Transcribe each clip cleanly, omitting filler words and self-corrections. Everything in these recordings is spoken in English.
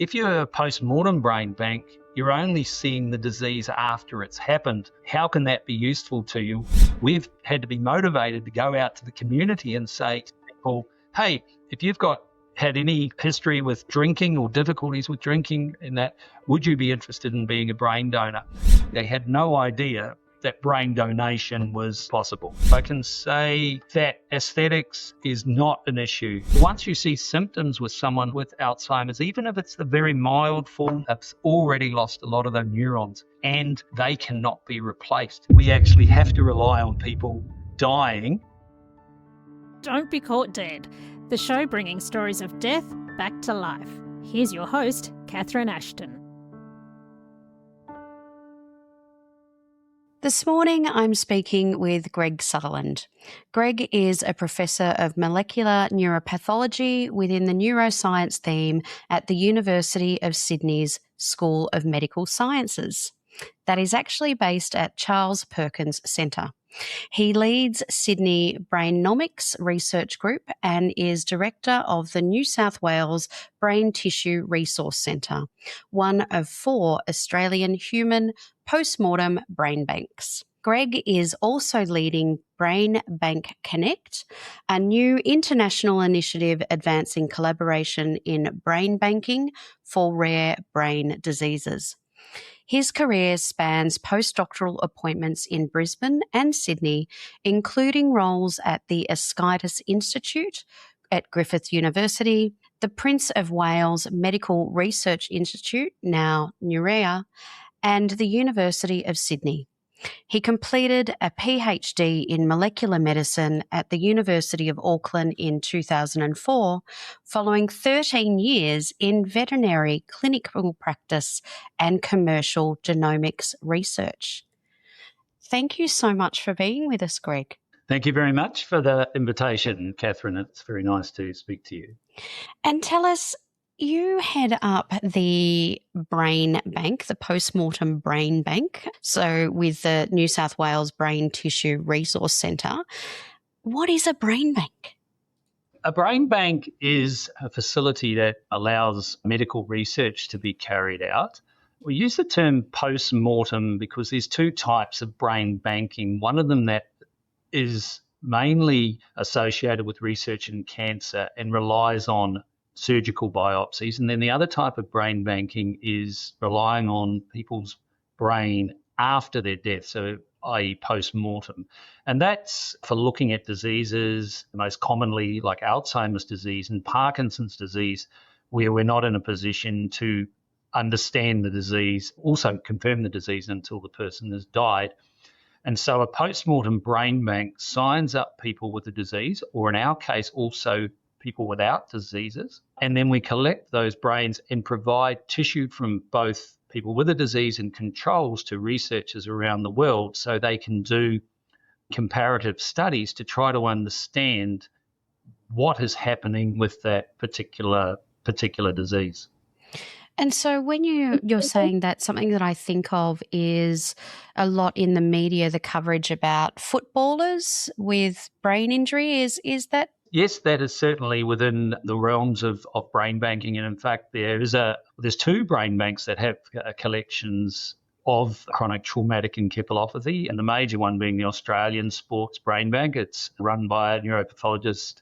If you're a post-mortem brain bank, you're only seeing the disease after it's happened. How can that be useful to you? We've had to be motivated to go out to the community and say to people, hey, if you've had any history with drinking or difficulties with drinking and that, would you be interested in being a brain donor? They had no idea that brain donation was possible. I can say that aesthetics is not an issue. Once you see symptoms with someone with Alzheimer's, even if it's the very mild form, it's already lost a lot of those neurons and they cannot be replaced. We actually have to rely on people dying. Don't Be Caught Dead, the show bringing stories of death back to life. Here's your host, Catherine Ashton. This morning, I'm speaking with Greg Sutherland. Greg is a professor of molecular neuropathology within the neuroscience theme at the University of Sydney's School of Medical Sciences. That is actually based at Charles Perkins Centre. He leads Sydney Brainomics Research Group and is director of the New South Wales Brain Tissue Resource Centre, one of 4 Australian human postmortem brain banks. Greg is also leading Brain Bank Connect, a new international initiative advancing collaboration in brain banking for rare brain diseases. His career spans postdoctoral appointments in Brisbane and Sydney, including roles at the Ascites Institute at Griffith University, the Prince of Wales Medical Research Institute, now NUREA, and the University of Sydney. He completed a PhD in molecular medicine at the University of Auckland in 2004, following 13 years in veterinary clinical practice and commercial genomics research. Thank you so much for being with us, Greg. Thank you very much for the invitation, Catherine. It's very nice to speak to you. And tell us, you head up the brain bank, the postmortem brain bank, so with the New South Wales Brain Tissue Resource Centre. What is a brain bank? A brain bank is a facility that allows medical research to be carried out. We use the term post-mortem because there's 2 types of brain banking. One of them that is mainly associated with research in cancer and relies on surgical biopsies. And then the other type of brain banking is relying on people's brain after their death, so i.e. post-mortem. And that's for looking at diseases, most commonly like Alzheimer's disease and Parkinson's disease, where we're not in a position to understand the disease, also confirm the disease until the person has died. And so a post-mortem brain bank signs up people with the disease, or in our case also people without diseases, and then we collect those brains and provide tissue from both people with a disease and controls to researchers around the world so they can do comparative studies to try to understand what is happening with that particular disease. And so when you're saying that, something that I think of is a lot in the media, the coverage about footballers with brain injury. Is that? Yes, that is certainly within the realms of brain banking. And in fact, there's 2 brain banks that have collections of chronic traumatic encephalopathy, and the major one being the Australian Sports Brain Bank. It's run by a neuropathologist,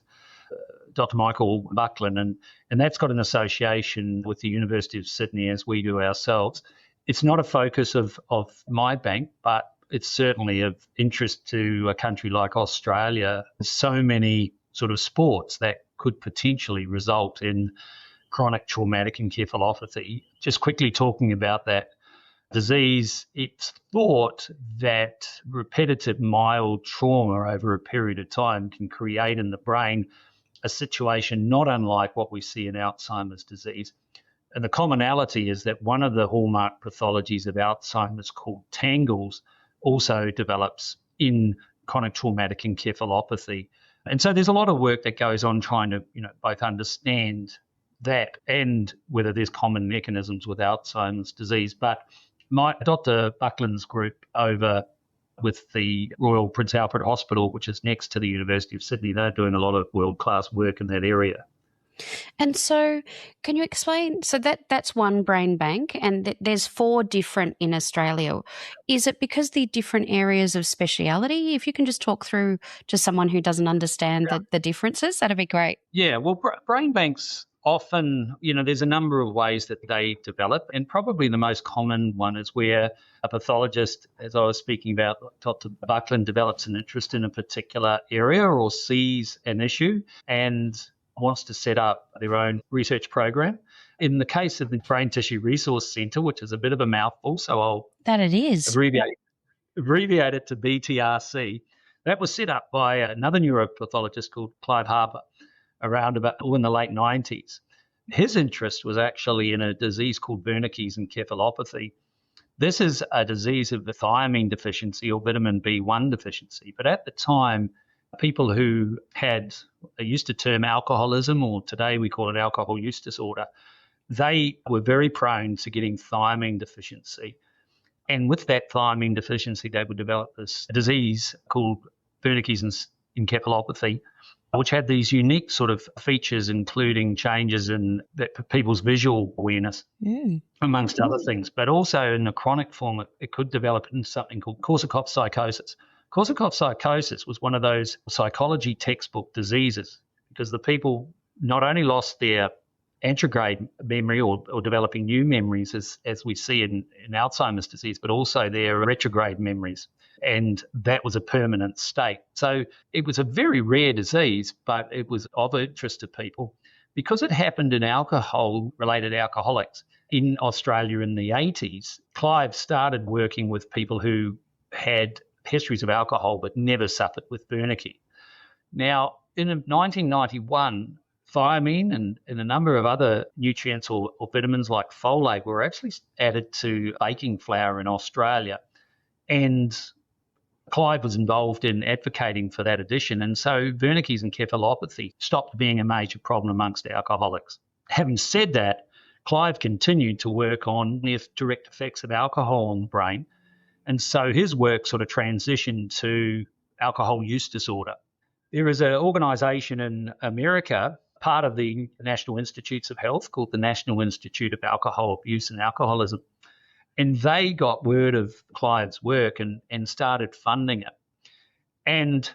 Dr. Michael Buckland, and that's got an association with the University of Sydney, as we do ourselves. It's not a focus of my bank, but it's certainly of interest to a country like Australia. There's so many sort of sports that could potentially result in chronic traumatic encephalopathy. Just quickly talking about that disease, it's thought that repetitive mild trauma over a period of time can create in the brain a situation not unlike what we see in Alzheimer's disease. And the commonality is that one of the hallmark pathologies of Alzheimer's, called tangles, also develops in chronic traumatic encephalopathy. And so there's a lot of work that goes on trying to, both understand that and whether there's common mechanisms with Alzheimer's disease. But Dr. Buckland's group over with the Royal Prince Alfred Hospital, which is next to the University of Sydney, they're doing a lot of world-class work in that area. And so can you explain, so that's one brain bank and there's 4 different in Australia. Is it because the different areas of speciality? If you can just talk through to someone who doesn't understand the differences, that'd be great. Yeah, well, brain banks often, there's a number of ways that they develop, and probably the most common one is where a pathologist, as I was speaking about, Dr. Buckland, develops an interest in a particular area or sees an issue and wants to set up their own research program. In the case of the Brain Tissue Resource Centre, which is a bit of a mouthful, so I'll That it is. abbreviate it to BTRC, that was set up by another neuropathologist called Clive Harper around about in the late 90s. His interest was actually in a disease called Wernicke's encephalopathy. This is a disease of the thiamine deficiency or vitamin B1 deficiency. But at the time, people who had, they used to term alcoholism, or today we call it alcohol use disorder, they were very prone to getting thiamine deficiency. And with that thiamine deficiency, they would develop this disease called Wernicke's encephalopathy, which had these unique sort of features, including changes in people's visual awareness, amongst other things. But also in a chronic form, it could develop into something called Korsakoff psychosis. Korsakoff psychosis was one of those psychology textbook diseases because the people not only lost their antegrade memory or developing new memories as we see in Alzheimer's disease, but also their retrograde memories. And that was a permanent state. So it was a very rare disease, but it was of interest to people because it happened in alcohol-related alcoholics. In Australia in the 80s, Clive started working with people who had histories of alcohol but never suffered with Wernicke. Now, in 1991, thiamine and a number of other nutrients or vitamins like folate were actually added to baking flour in Australia. And Clive was involved in advocating for that addition. And so Wernicke's encephalopathy stopped being a major problem amongst alcoholics. Having said that, Clive continued to work on the direct effects of alcohol on the brain. And so his work sort of transitioned to alcohol use disorder. There is an organisation in America, part of the National Institutes of Health, called the National Institute of Alcohol Abuse and Alcoholism. And they got word of Clive's work and started funding it. And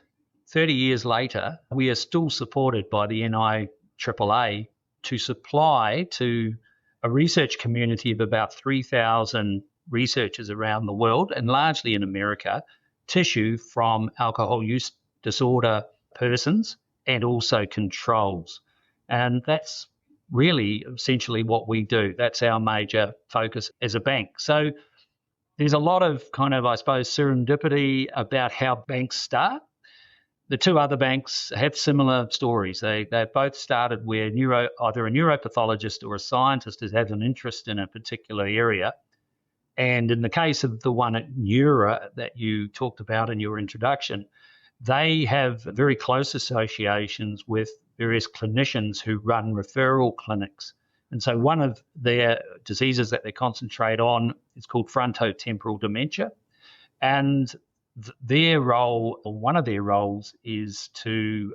30 years later, we are still supported by the NIAAA to supply to a research community of about 3,000 researchers around the world, and largely in America, tissue from alcohol use disorder persons and also controls. And that's really essentially what we do. That's our major focus as a bank. So there's a lot of kind of, I suppose, serendipity about how banks start. The two other banks have similar stories. They both started where either a neuropathologist or a scientist has an interest in a particular area. And in the case of the one at Neura that you talked about in your introduction, they have very close associations with various clinicians who run referral clinics. And so one of their diseases that they concentrate on is called frontotemporal dementia. And their role, or one of their roles, is to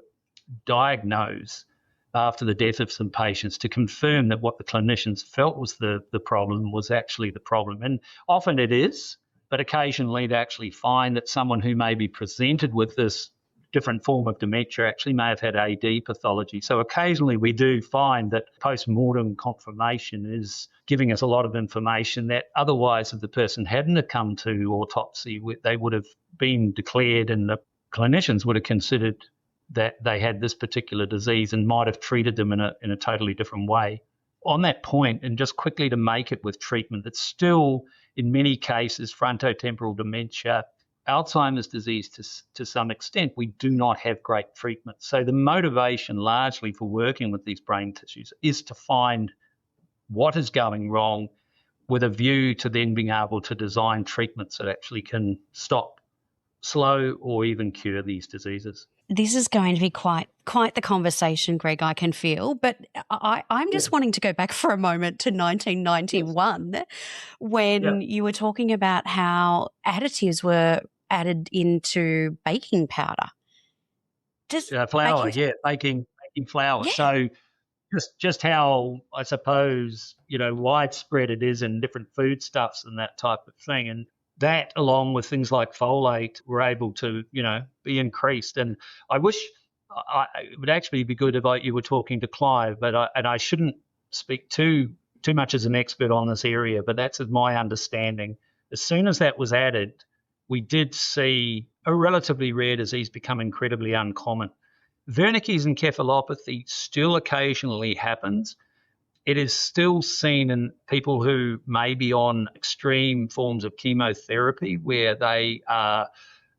diagnose after the death of some patients to confirm that what the clinicians felt was the problem was actually the problem. And often it is, but occasionally they actually find that someone who may be presented with this different form of dementia actually may have had AD pathology. So occasionally we do find that post-mortem confirmation is giving us a lot of information that otherwise if the person hadn't have come to autopsy, they would have been declared and the clinicians would have considered that they had this particular disease and might have treated them in a totally different way. On that point, and just quickly to make it with treatment, it's still, in many cases, frontotemporal dementia, Alzheimer's disease to some extent, we do not have great treatment. So the motivation largely for working with these brain tissues is to find what is going wrong with a view to then being able to design treatments that actually can stop, slow, or even cure these diseases. This is going to be quite the conversation, Greg, I can feel. But I'm just wanting to go back for a moment to 1991 when you were talking about how additives were added into baking powder. Flour, baking flour. Yeah. So just how, I suppose, widespread it is in different foodstuffs and that type of thing. And that, along with things like folate, were able to, be increased. And I wish it would actually be good if you were talking to Clive, but I shouldn't speak too much as an expert on this area, but that's my understanding. As soon as that was added, we did see a relatively rare disease become incredibly uncommon. Wernicke's encephalopathy still occasionally happens. It is still seen in people who may be on extreme forms of chemotherapy where they are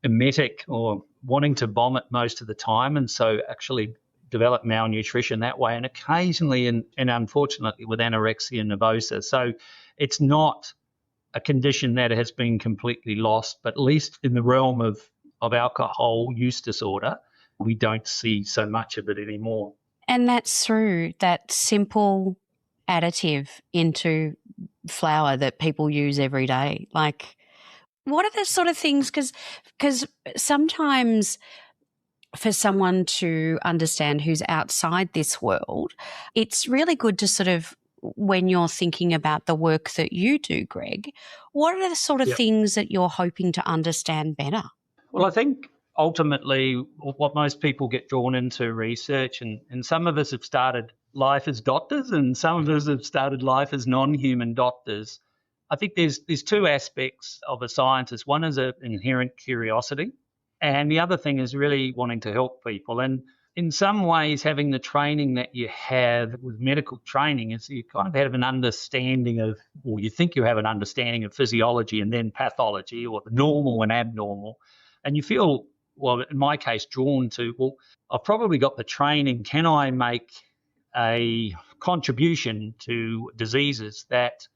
emetic or wanting to vomit most of the time, and so actually develop malnutrition that way, and occasionally and unfortunately with anorexia nervosa. So it's not a condition that has been completely lost, but at least in the realm of alcohol use disorder, we don't see so much of it anymore. And that's through that simple additive into flour that people use every day. Like, what are the sort of things, because sometimes for someone to understand who's outside this world, it's really good to sort of, when you're thinking about the work that you do, Greg, what are the sort of things that you're hoping to understand better? Well, I think ultimately what most people get drawn into research, and some of us have started life as doctors and some of us have started life as non-human doctors. I think there's two aspects of a scientist. One is an inherent curiosity, and the other thing is really wanting to help people. And in some ways, having the training that you have with medical training is you kind of have an understanding of, or you think you have an understanding of physiology and then pathology, or the normal and abnormal. And you feel, well, in my case, drawn to, well, I've probably got the training. Can I make a contribution to diseases that,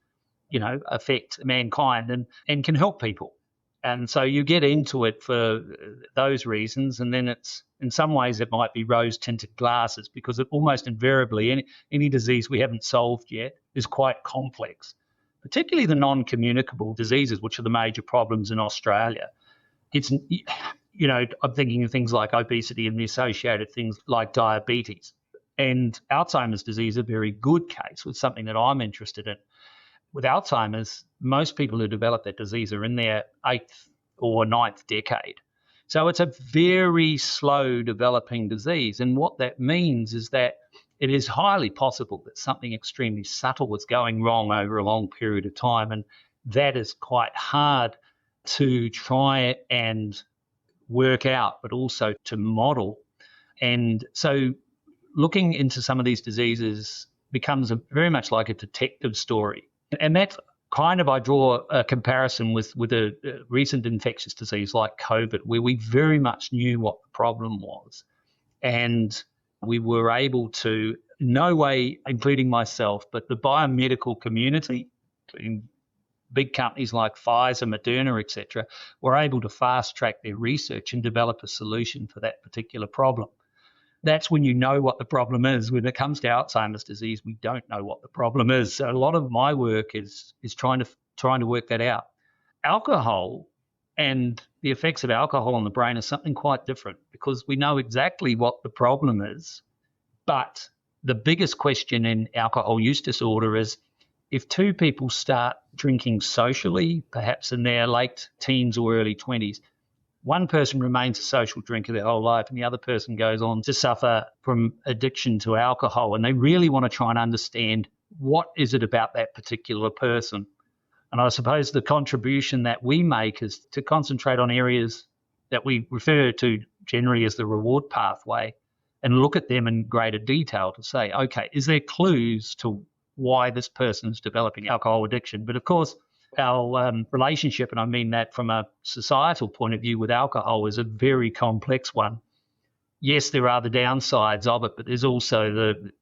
affect mankind and can help people? And so you get into it for those reasons, and then it's, in some ways, it might be rose-tinted glasses, because it almost invariably any disease we haven't solved yet is quite complex, particularly the non-communicable diseases, which are the major problems in Australia. It's, I'm thinking of things like obesity and the associated things like diabetes. And Alzheimer's disease is a very good case with something that I'm interested in. With Alzheimer's, most people who develop that disease are in their 8th or 9th decade. So it's a very slow developing disease. And what that means is that it is highly possible that something extremely subtle is going wrong over a long period of time. And that is quite hard to try and work out, but also to model. And so looking into some of these diseases becomes very much like a detective story. And that's kind of, I draw a comparison with a recent infectious disease like COVID, where we very much knew what the problem was. And we were able to, in no way, including myself, but the biomedical community, including big companies like Pfizer, Moderna, etc., were able to fast track their research and develop a solution for that particular problem. That's when you know what the problem is. When it comes to Alzheimer's disease, we don't know what the problem is. So a lot of my work is trying to work that out. Alcohol and the effects of alcohol on the brain is something quite different, because we know exactly what the problem is. But the biggest question in alcohol use disorder is, if two people start drinking socially, perhaps in their late teens or early 20s, one person remains a social drinker their whole life and the other person goes on to suffer from addiction to alcohol. And they really want to try and understand, what is it about that particular person? And I suppose the contribution that we make is to concentrate on areas that we refer to generally as the reward pathway and look at them in greater detail to say, okay, is there clues to why this person is developing alcohol addiction? But of course, our relationship, and I mean that from a societal point of view, with alcohol is a very complex one. Yes, there are the downsides of it, but there's also the,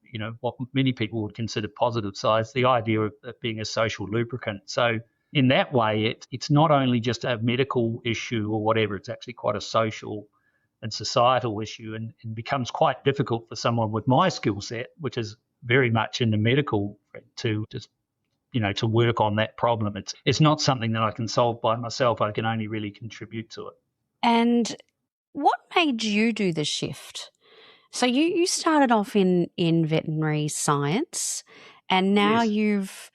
what many people would consider positive sides, the idea of it being a social lubricant. So in that way, it's not only just a medical issue or whatever, it's actually quite a social and societal issue, and becomes quite difficult for someone with my skill set, which is very much in the medical, to just to work on that problem. It's not something that I can solve by myself. I can only really contribute to it. And what made you do the shift? So you started off in veterinary science, and now Yes. you've,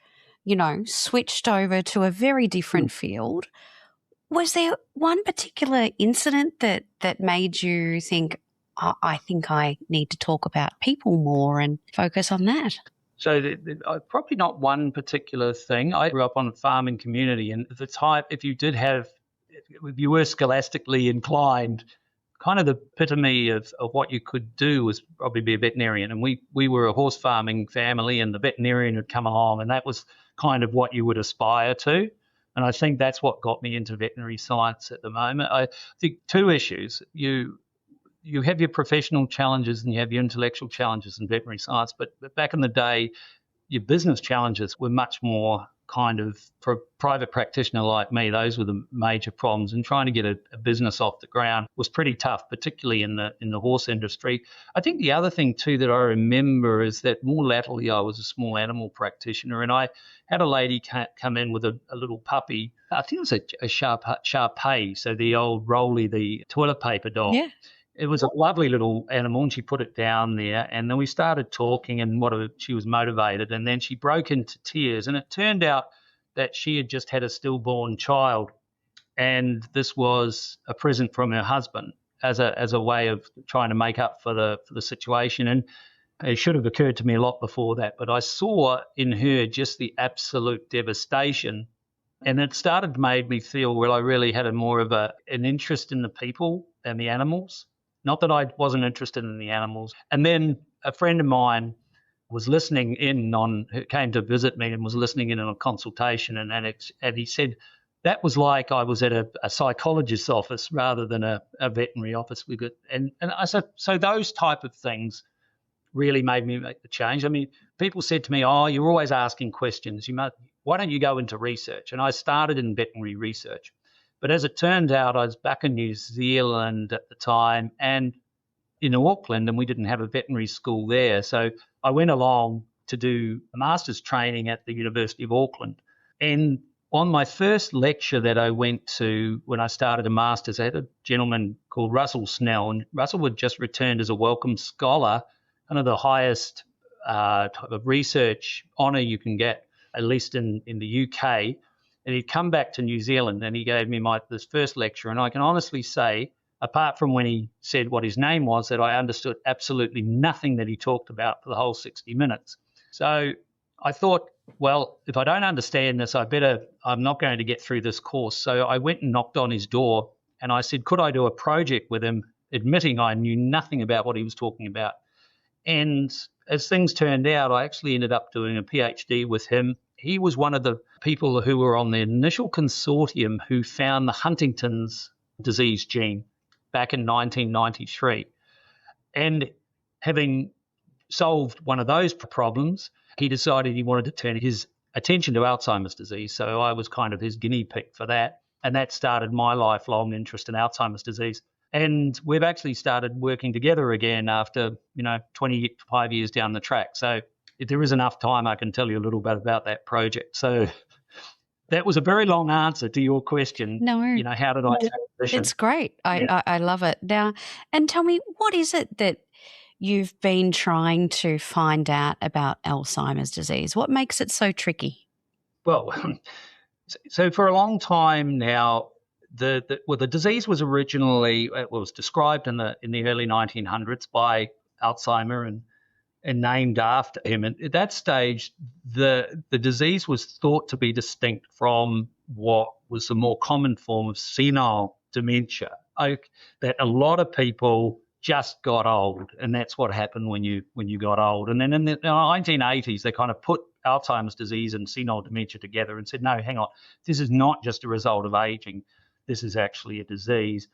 switched over to a very different field. Was there one particular incident that made you think, I think I need to talk about people more and focus on that? So probably not one particular thing. I grew up on a farming community, and if you were scholastically inclined, kind of the epitome of what you could do was probably be a veterinarian. And we were a horse farming family, and the veterinarian would come along, and that was kind of what you would aspire to. And I think that's what got me into veterinary science at the moment. I think two issues. You have your professional challenges and you have your intellectual challenges in veterinary science, but back in the day, your business challenges were much more kind of, for a private practitioner like me, those were the major problems. And trying to get a business off the ground was pretty tough, particularly in the horse industry. I think the other thing too that I remember is that more latterly I was a small animal practitioner, and I had a lady come in with a little puppy. I think it was a Shar-Pei, so the old Rolly, the toilet paper dog. Yeah. It was a lovely little animal, and she put it down there, and then we started talking, and she was motivated, and then she broke into tears, and it turned out that she had just had a stillborn child, and this was a present from her husband as a way of trying to make up for the situation. And it should have occurred to me a lot before that, but I saw in her just the absolute devastation, and it started to make me feel, well, I really had more of an interest in the people and the animals. Not that I wasn't interested in the animals. And then a friend of mine was listening in came to visit me and was listening in on a consultation, and he said that was like I was at a psychologist's office rather than a veterinary office. And I said, so those type of things really made me make the change. I mean, people said to me, "Oh, you're always asking questions. Why don't you go into research?" And I started in veterinary research. But as it turned out, I was back in New Zealand at the time and in Auckland, and we didn't have a veterinary school there. So I went along to do a master's training at the University of Auckland. And on my first lecture that I went to when I started a master's, I had a gentleman called Russell Snell, and Russell had just returned as a Wellcome Scholar, kind of the highest type of research honour you can get, at least in the UK. And he'd come back to New Zealand, and he gave me this first lecture. And I can honestly say, apart from when he said what his name was, that I understood absolutely nothing that he talked about for the whole 60 minutes. So I thought, well, if I don't understand this, I'm not going to get through this course. So I went and knocked on his door, and I said, could I do a project with him, admitting I knew nothing about what he was talking about. And as things turned out, I actually ended up doing a PhD with him. He was one of the people who were on the initial consortium who found the Huntington's disease gene back in 1993. And having solved one of those problems, he decided he wanted to turn his attention to Alzheimer's disease. So I was kind of his guinea pig for that. And that started my lifelong interest in Alzheimer's disease. And we've actually started working together again after, 25 years down the track. So if there is enough time, I can tell you a little bit about that project. So that was a very long answer to your question. No. How did I transition? It's great. I love it. Now, and tell me, what is it that you've been trying to find out about Alzheimer's disease? What makes it so tricky? Well, so for a long time now, the disease was originally was described in the early 1900s by Alzheimer and named after him. And at that stage, the disease was thought to be distinct from what was the more common form of senile dementia. That a lot of people just got old, and that's what happened when you got old. And then in the 1980s, they kind of put Alzheimer's disease and senile dementia together and said, no, hang on, this is not just a result of aging. This is actually a disease.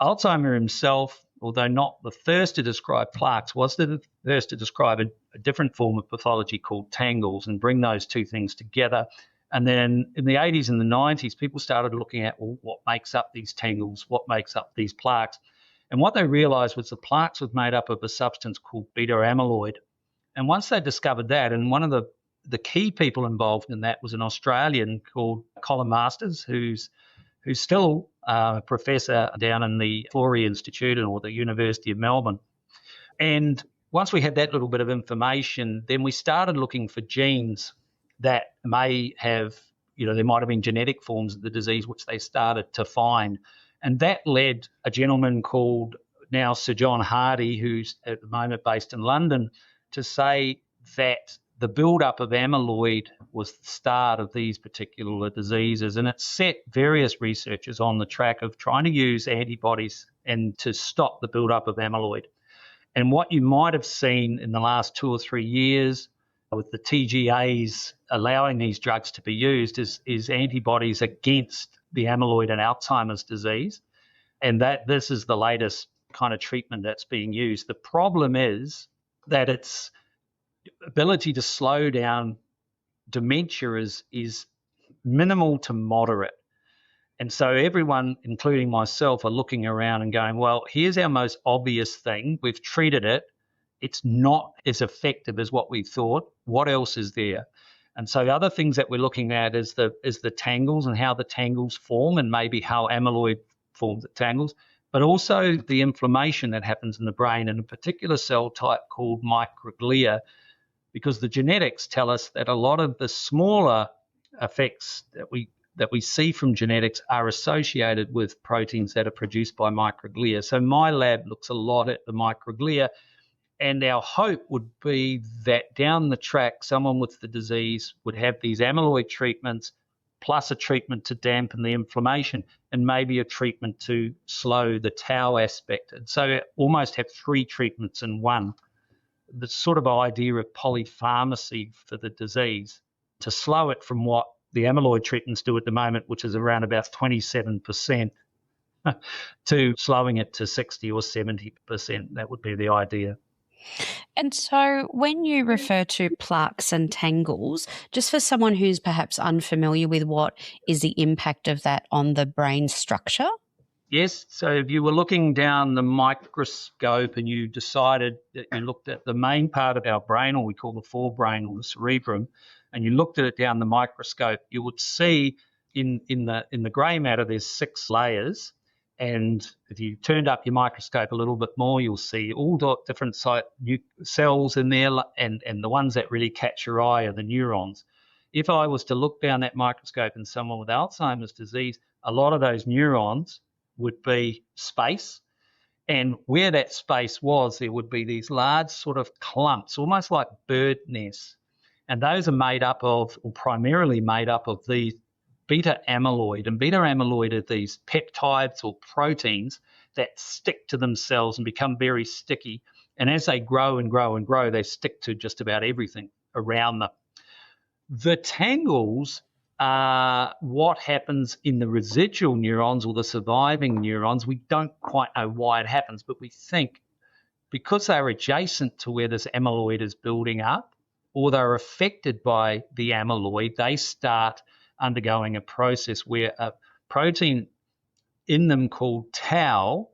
Alzheimer himself, although not the first to describe plaques, was the first to describe a different form of pathology called tangles and bring those two things together. And then in the 80s and the 90s, people started looking at, well, what makes up these tangles, what makes up these plaques. And what they realized was the plaques was made up of a substance called beta amyloid. And once they discovered that, and one of the key people involved in that was an Australian called Colin Masters, who's still a professor down in the Florey Institute or the University of Melbourne. And once we had that little bit of information, then we started looking for genes that may have, there might have been genetic forms of the disease which they started to find. And that led a gentleman called now Sir John Hardy, who's at the moment based in London, to say that the build-up of amyloid was the start of these particular diseases. And it set various researchers on the track of trying to use antibodies and to stop the build-up of amyloid. And what you might have seen in the last 2 or 3 years with the TGAs allowing these drugs to be used is antibodies against the amyloid and Alzheimer's disease. And that this is the latest kind of treatment that's being used. The problem is that its ability to slow down dementia is minimal to moderate. And so everyone, including myself, are looking around and going, well, here's our most obvious thing. We've treated it. It's not as effective as what we thought. What else is there? And so the other things that we're looking at is the tangles and how the tangles form and maybe how amyloid forms the tangles, but also the inflammation that happens in the brain in a particular cell type called microglia, because the genetics tell us that a lot of the smaller effects that we see from genetics are associated with proteins that are produced by microglia. So my lab looks a lot at the microglia, and our hope would be that down the track, someone with the disease would have these amyloid treatments plus a treatment to dampen the inflammation and maybe a treatment to slow the tau aspect. And so almost have 3 treatments in one. The sort of idea of polypharmacy for the disease to slow it from what the amyloid treatments do at the moment, which is around about 27%, to slowing it to 60 or 70%. That would be the idea. And so when you refer to plaques and tangles, just for someone who's perhaps unfamiliar with what is the impact of that on the brain structure? Yes, so if you were looking down the microscope and you decided that you looked at the main part of our brain, or we call the forebrain or the cerebrum, and you looked at it down the microscope, you would see in the grey matter there's 6 layers. And if you turned up your microscope a little bit more, you'll see all the different cells in there, and the ones that really catch your eye are the neurons. If I was to look down that microscope in someone with Alzheimer's disease, a lot of those neurons would be space. And where that space was, there would be these large sort of clumps, almost like bird nests. And those are made up of, or primarily made up of these beta amyloid. And beta amyloid are these peptides or proteins that stick to themselves and become very sticky. And as they grow and grow and grow, they stick to just about everything around them. The tangles are what happens in the residual neurons or the surviving neurons. We don't quite know why it happens, but we think because they're adjacent to where this amyloid is building up, or they're affected by the amyloid, they start undergoing a process where a protein in them called tau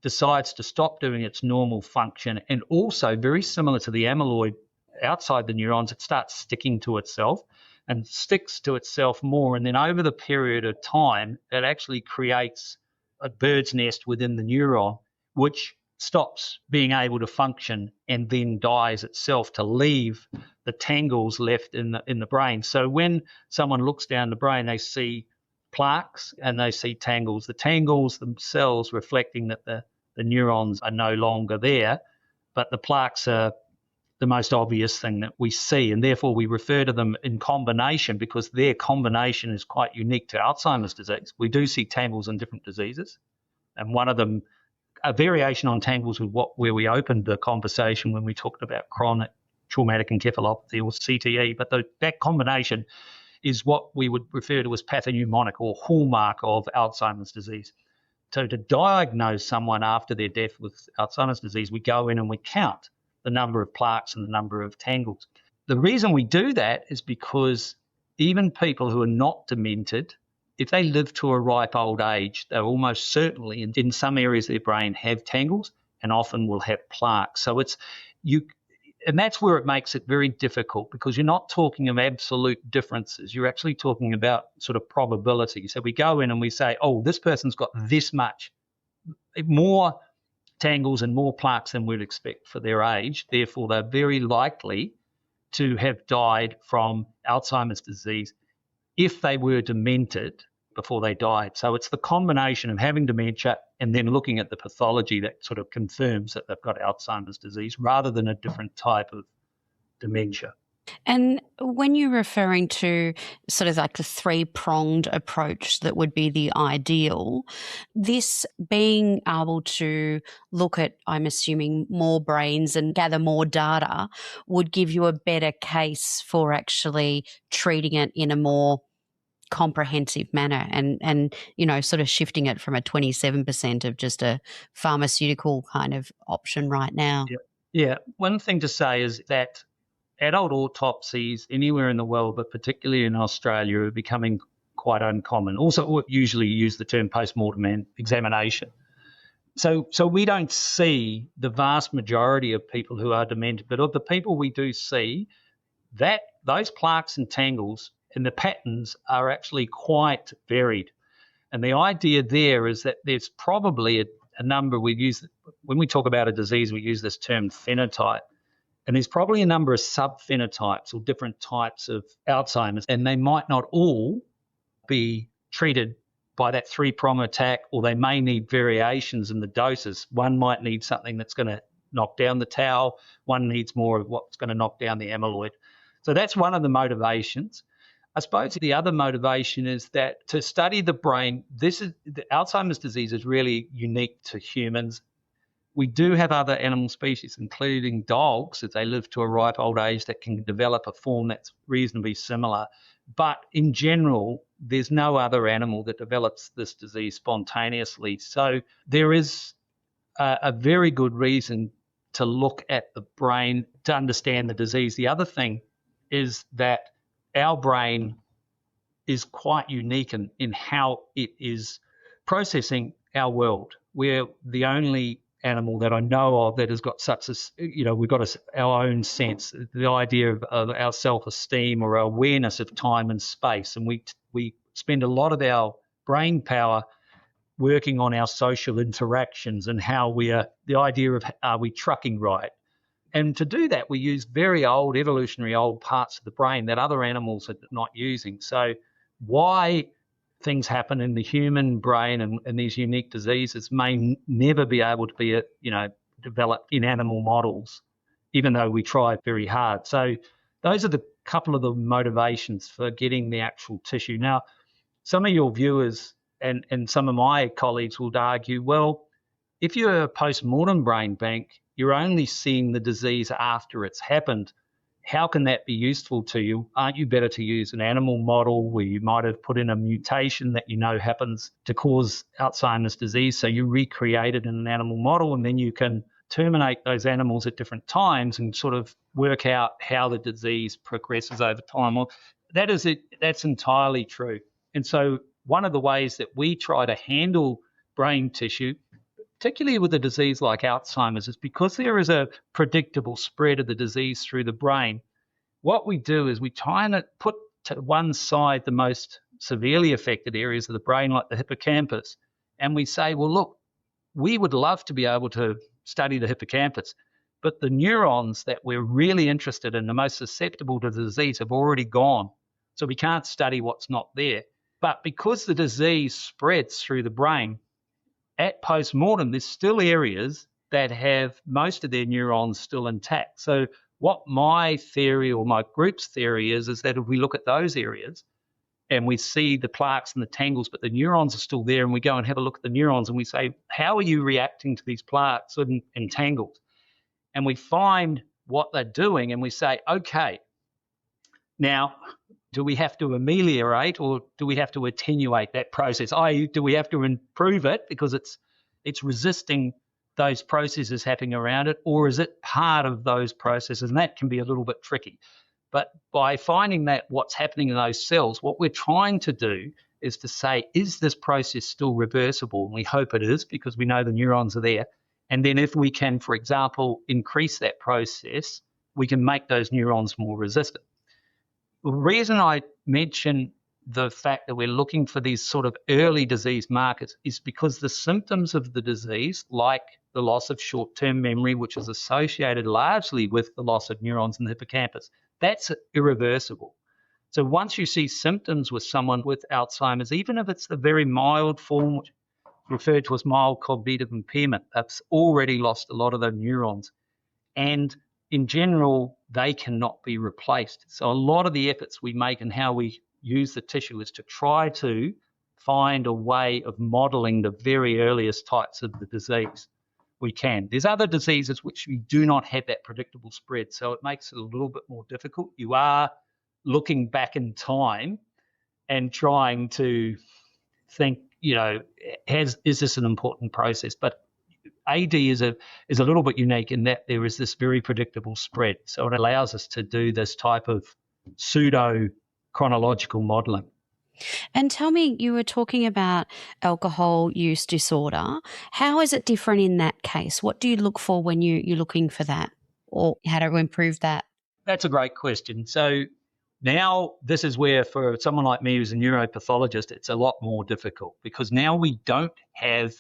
decides to stop doing its normal function, and also very similar to the amyloid outside the neurons, it starts sticking to itself and sticks to itself more, and then over the period of time it actually creates a bird's nest within the neuron which stops being able to function and then dies itself to leave the tangles left in the brain. So when someone looks down the brain, they see plaques and they see tangles. The tangles themselves reflecting that the neurons are no longer there, but the plaques are the most obvious thing that we see, and therefore we refer to them in combination because their combination is quite unique to Alzheimer's disease. We do see tangles in different diseases, and one of them, a variation on tangles, was where we opened the conversation when we talked about chronic traumatic encephalopathy or CTE, but that combination is what we would refer to as pathognomonic or hallmark of Alzheimer's disease. So to diagnose someone after their death with Alzheimer's disease, we go in and we count the number of plaques and the number of tangles. The reason we do that is because even people who are not demented, if they live to a ripe old age, they're almost certainly in some areas of their brain have tangles and often will have plaques. So and that's where it makes it very difficult because you're not talking of absolute differences. You're actually talking about sort of probability. So we go in and we say, oh, this person's got this much more tangles and more plaques than we'd expect for their age. Therefore, they're very likely to have died from Alzheimer's disease if they were demented before they died. So it's the combination of having dementia and then looking at the pathology that sort of confirms that they've got Alzheimer's disease rather than a different type of dementia. And when you're referring to sort of like the three-pronged approach that would be the ideal, this being able to look at, I'm assuming, more brains and gather more data would give you a better case for actually treating it in a more comprehensive manner and sort of shifting it from a 27% of just a pharmaceutical kind of option right now. Yeah. One thing to say is that adult autopsies anywhere in the world, but particularly in Australia, are becoming quite uncommon. Also, we usually use the term postmortem examination. So we don't see the vast majority of people who are demented, but of the people we do see, that those plaques and tangles and the patterns are actually quite varied. And the idea there is that there's probably a number we use, when we talk about a disease, we use this term phenotype. And there's probably a number of subphenotypes or different types of Alzheimer's, and they might not all be treated by that three-prong attack, or they may need variations in the doses. One might need something that's going to knock down the tau, one needs more of what's going to knock down the amyloid. So that's one of the motivations. I suppose the other motivation is that to study the brain, the Alzheimer's disease is really unique to humans. We do have other animal species, including dogs, as they live to a ripe old age, that can develop a form that's reasonably similar. But in general, there's no other animal that develops this disease spontaneously. So there is a very good reason to look at the brain to understand the disease. The other thing is that our brain is quite unique in how it is processing our world. We're the only animal that I know of that has got such a, we've got our own sense, the idea of our self-esteem or our awareness of time and space. And we spend a lot of our brain power working on our social interactions and how the idea of are we trucking right? And to do that, we use very old, evolutionary old parts of the brain that other animals are not using. So why things happen in the human brain and these unique diseases may never be able to be, developed in animal models, even though we try very hard. So those are the couple of the motivations for getting the actual tissue. Now, some of your viewers and some of my colleagues would argue, well, if you're a post-mortem brain bank, you're only seeing the disease after it's happened. How can that be useful to you? Aren't you better to use an animal model where you might have put in a mutation that you know happens to cause Alzheimer's disease? So you recreate it in an animal model, and then you can terminate those animals at different times and sort of work out how the disease progresses over time. Well, that's entirely true. And so one of the ways that we try to handle brain tissue, particularly with a disease like Alzheimer's, is because there is a predictable spread of the disease through the brain. What we do is we try and put to one side the most severely affected areas of the brain, like the hippocampus, and we say, well, look, we would love to be able to study the hippocampus, but the neurons that we're really interested in, the most susceptible to the disease, have already gone. So we can't study what's not there. But because the disease spreads through the brain, at post-mortem, there's still areas that have most of their neurons still intact. So what my theory or my group's theory is that if we look at those areas and we see the plaques and the tangles, but the neurons are still there, and we go and have a look at the neurons and we say, how are you reacting to these plaques and tangles? And we find what they're doing and we say, okay, now, do we have to ameliorate or do we have to attenuate that process? I.e., do we have to improve it because it's resisting those processes happening around it, or is it part of those processes? And that can be a little bit tricky. But by finding that what's happening in those cells, what we're trying to do is to say, is this process still reversible? And we hope it is, because we know the neurons are there. And then if we can, for example, increase that process, we can make those neurons more resistant. The reason I mention the fact that we're looking for these sort of early disease markers is because the symptoms of the disease, like the loss of short-term memory, which is associated largely with the loss of neurons in the hippocampus, that's irreversible. So once you see symptoms with someone with Alzheimer's, even if it's a very mild form, referred to as mild cognitive impairment, that's already lost a lot of the neurons. And in general, they cannot be replaced. So a lot of the efforts we make and how we use the tissue is to try to find a way of modeling the very earliest types of the disease we can. There's other diseases which we do not have that predictable spread, so it makes it a little bit more difficult. You are looking back in time and trying to think, is this an important process? But AD is a little bit unique in that there is this very predictable spread. So it allows us to do this type of pseudo chronological modelling. And tell me, you were talking about alcohol use disorder. How is it different in that case? What do you look for when you're looking for that, or how to improve that? That's a great question. So now this is where, for someone like me who's a neuropathologist, it's a lot more difficult, because now we don't have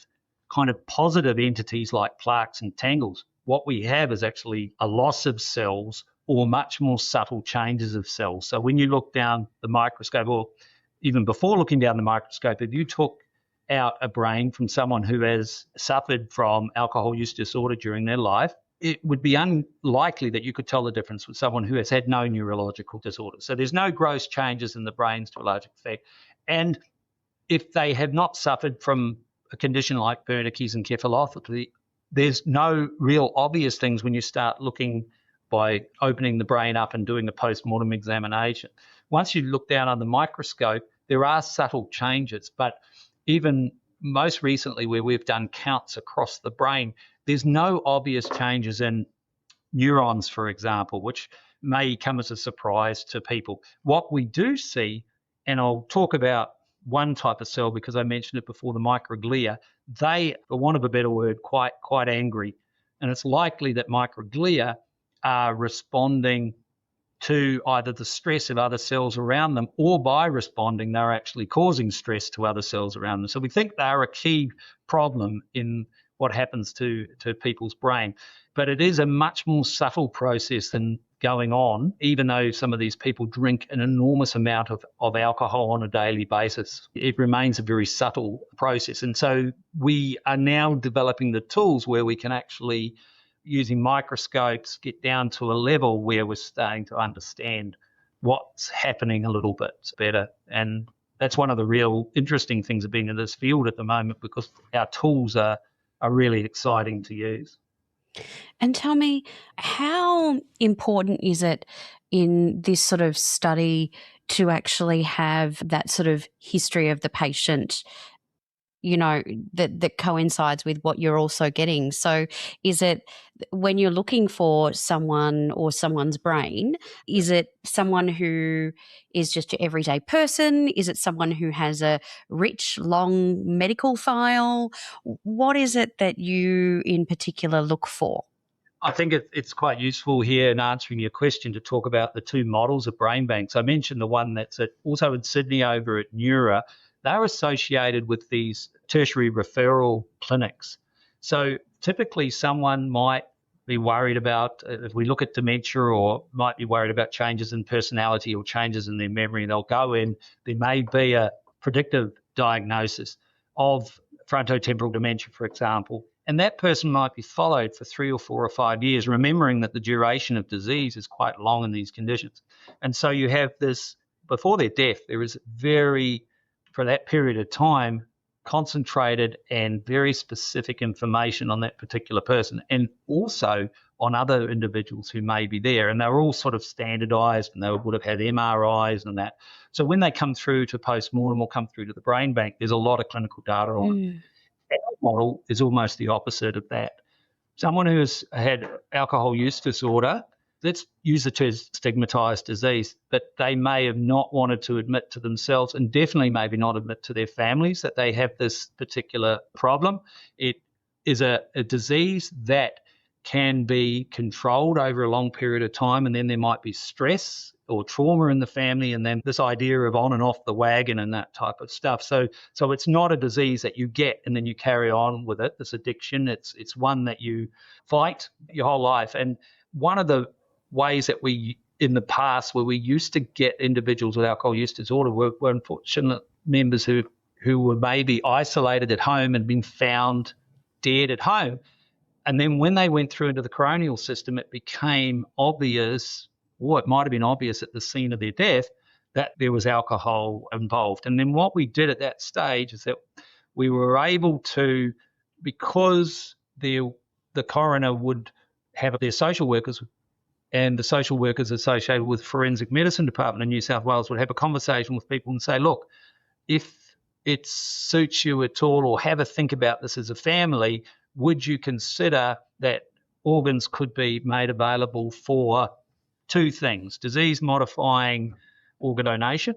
kind of positive entities like plaques and tangles. What we have is actually a loss of cells or much more subtle changes of cells. So when you look down the microscope, or even before looking down the microscope, if you took out a brain from someone who has suffered from alcohol use disorder during their life, it would be unlikely that you could tell the difference with someone who has had no neurological disorder. So there's no gross changes in the brains to a large extent. And if they have not suffered from a condition like Wernicke's encephalopathy, there's no real obvious things when you start looking by opening the brain up and doing a postmortem examination. Once you look down on the microscope, there are subtle changes, but even most recently where we've done counts across the brain, there's no obvious changes in neurons, for example, which may come as a surprise to people. What we do see, and I'll talk about one type of cell because I mentioned it before, the microglia, they, for want of a better word, quite angry. And it's likely that microglia are responding to either the stress of other cells around them, or by responding, they're actually causing stress to other cells around them. So we think they're a key problem in what happens to people's brain. But it is a much more subtle process than going on, even though some of these people drink an enormous amount of alcohol on a daily basis. It remains a very subtle process. And so we are now developing the tools where we can actually, using microscopes, get down to a level where we're starting to understand what's happening a little bit better. And that's one of the real interesting things of being in this field at the moment, because our tools are really exciting to use. And tell me, how important is it in this sort of study to actually have that sort of history of the patient, that coincides with what you're also getting? So is it, when you're looking for someone or someone's brain, is it someone who is just your everyday person? Is it someone who has a rich, long medical file? What is it that you in particular look for? I think it's quite useful here in answering your question to talk about the two models of brain banks. I mentioned the one that's also in Sydney over at Neura. They're associated with these tertiary referral clinics. So typically someone might be worried about, if we look at dementia, or might be worried about changes in personality or changes in their memory, they'll go in. There may be a predictive diagnosis of frontotemporal dementia, for example, and that person might be followed for 3 or 4 or 5 years, remembering that the duration of disease is quite long in these conditions. And so you have this, before their death, there is for that period of time, concentrated and very specific information on that particular person, and also on other individuals who may be there. And they're all sort of standardized, and they would have had MRIs and that. So when they come through to postmortem or come through to the brain bank, there's a lot of clinical data on it. Our model is almost the opposite of that. Someone who has had alcohol use disorder, let's use the term stigmatized disease, but they may have not wanted to admit to themselves, and definitely maybe not admit to their families, that they have this particular problem. It is a disease that can be controlled over a long period of time, and then there might be stress or trauma in the family, and then this idea of on and off the wagon and that type of stuff. So it's not a disease that you get and then you carry on with it, this addiction. It's one that you fight your whole life. And one of the ways that we, in the past, where we used to get individuals with alcohol use disorder were unfortunate members who were maybe isolated at home and been found dead at home. And then when they went through into the coronial system, it became obvious, or it might have been obvious at the scene of their death, that there was alcohol involved. And then what we did at that stage is that we were able to, because the coroner would have their social workers, and the social workers associated with forensic medicine department in New South Wales would have a conversation with people and say, look, if it suits you at all, or have a think about this as a family, would you consider that organs could be made available for two things: disease-modifying organ donation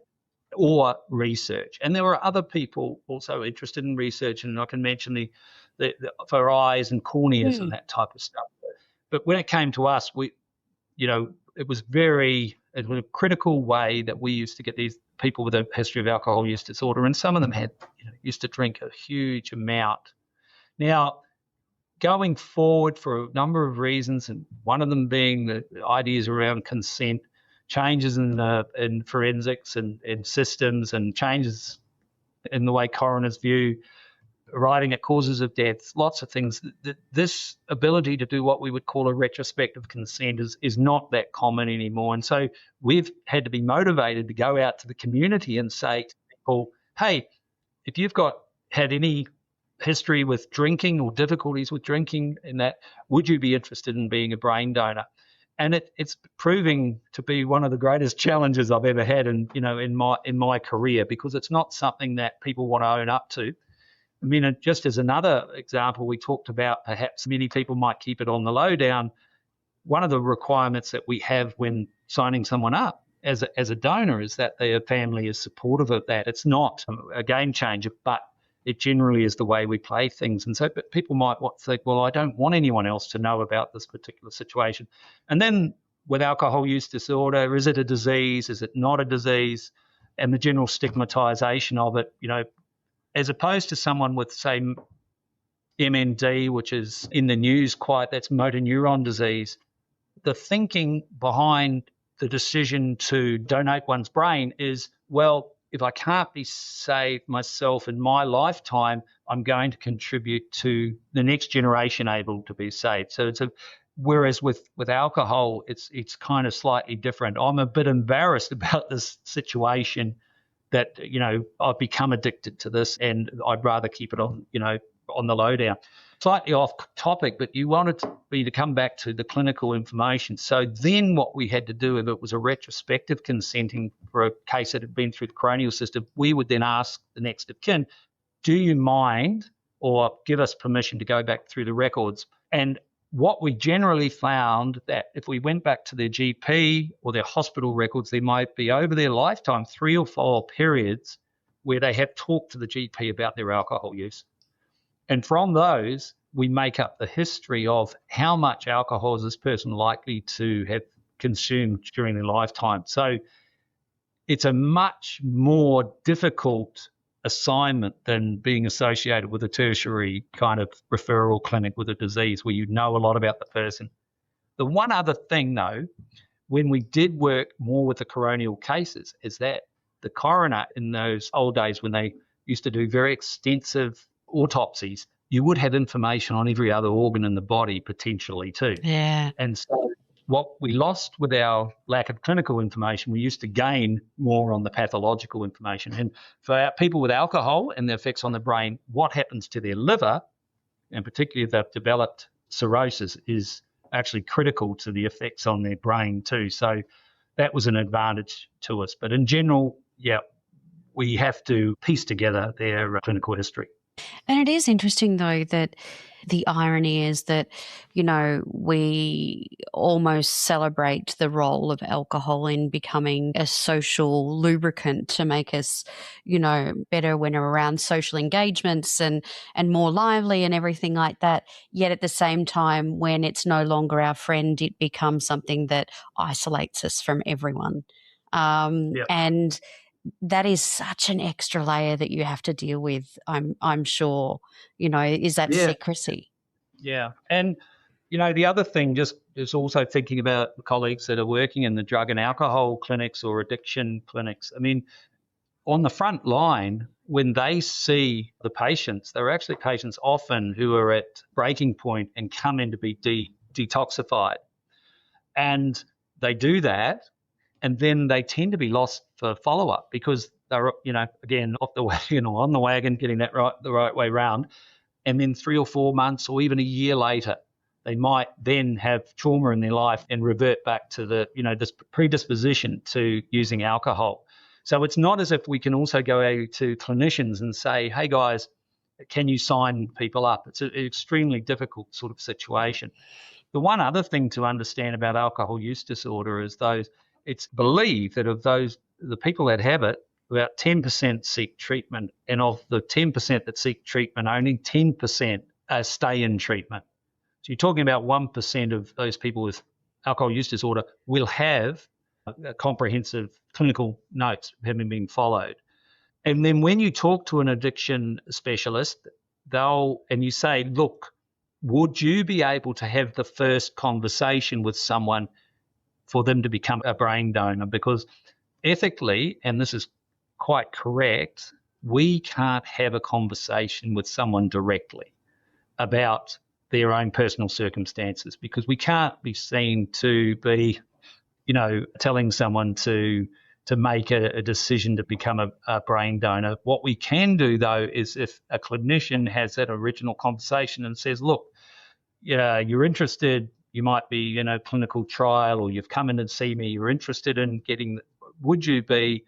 or research? And there were other people also interested in research, and I can mention the for eyes and corneas and that type of stuff. But when it came to us, it was a critical way that we used to get these people with a history of alcohol use disorder, and some of them had used to drink a huge amount. Now, going forward, for a number of reasons, and one of them being the ideas around consent, changes in forensics and systems, and changes in the way coroners view arriving at causes of death, lots of things. This ability to do what we would call a retrospective consent is not that common anymore. And so we've had to be motivated to go out to the community and say to people, hey, if you've had any history with drinking or difficulties with drinking, in that, would you be interested in being a brain donor? And it's proving to be one of the greatest challenges I've ever had in my career, because it's not something that people want to own up to. I mean, just as another example, we talked about perhaps many people might keep it on the lowdown. One of the requirements that we have when signing someone up as a donor is that their family is supportive of that. It's not a game changer, but it generally is the way we play things. And so but people might think, well, I don't want anyone else to know about this particular situation. And then with alcohol use disorder, is it a disease? Is it not a disease? And the general stigmatization of it, as opposed to someone with, say, MND, which is in the news that's motor neuron disease. The thinking behind the decision to donate one's brain is, well, if I can't be saved myself in my lifetime, I'm going to contribute to the next generation able to be saved. So whereas with alcohol, it's kind of slightly different. I'm a bit embarrassed about this situation, that, I've become addicted to this and I'd rather keep it on the lowdown. Slightly off topic, but you wanted me to come back to the clinical information. So then what we had to do, if it was a retrospective consenting for a case that had been through the coronial system, we would then ask the next of kin, do you mind or give us permission to go back through the records? And what we generally found, that if we went back to their GP or their hospital records, there might be over their lifetime 3 or 4 periods where they have talked to the GP about their alcohol use. And from those, we make up the history of how much alcohol is this person likely to have consumed during their lifetime. So it's a much more difficult assignment than being associated with a tertiary kind of referral clinic with a disease where you know a lot about the person. The one other thing, though, when we did work more with the coronial cases, is that the coroner in those old days, when they used to do very extensive autopsies, you would have information on every other organ in the body potentially too. Yeah. And so what we lost with our lack of clinical information, we used to gain more on the pathological information. And for our people with alcohol and the effects on the brain, what happens to their liver, and particularly if they've developed cirrhosis, is actually critical to the effects on their brain too. So that was an advantage to us. But in general, we have to piece together their clinical history. And it is interesting, though, that the irony is that, we almost celebrate the role of alcohol in becoming a social lubricant to make us, better when we're around social engagements and more lively and everything like that. Yet at the same time, when it's no longer our friend, it becomes something that isolates us from everyone. And that is such an extra layer that you have to deal with, I'm sure, is that secrecy. Yeah. And, the other thing just is also thinking about the colleagues that are working in the drug and alcohol clinics or addiction clinics. I mean, on the front line, when they see the patients, there are actually patients often who are at breaking point and come in to be detoxified. And they do that, and then they tend to be lost for follow-up because they're, again, off the wagon or on the wagon, getting that the right way round. And then 3 or 4 months or even a year later, they might then have trauma in their life and revert back to this predisposition to using alcohol. So it's not as if we can also go to clinicians and say, hey, guys, can you sign people up? It's an extremely difficult sort of situation. The one other thing to understand about alcohol use disorder is it's believed that of the people that have it, about 10% seek treatment, and of the 10% that seek treatment, only 10% stay in treatment. So you're talking about 1% of those people with alcohol use disorder will have a comprehensive clinical notes having been followed. And then when you talk to an addiction specialist, and you say, look, would you be able to have the first conversation with someone for them to become a brain donor? Because ethically, and this is quite correct, we can't have a conversation with someone directly about their own personal circumstances, because we can't be seen to be, telling someone to make a decision to become a brain donor. What we can do, though, is if a clinician has that original conversation and says, look, you're interested, you might be in a clinical trial, or you've come in and see me, you're interested in would you be,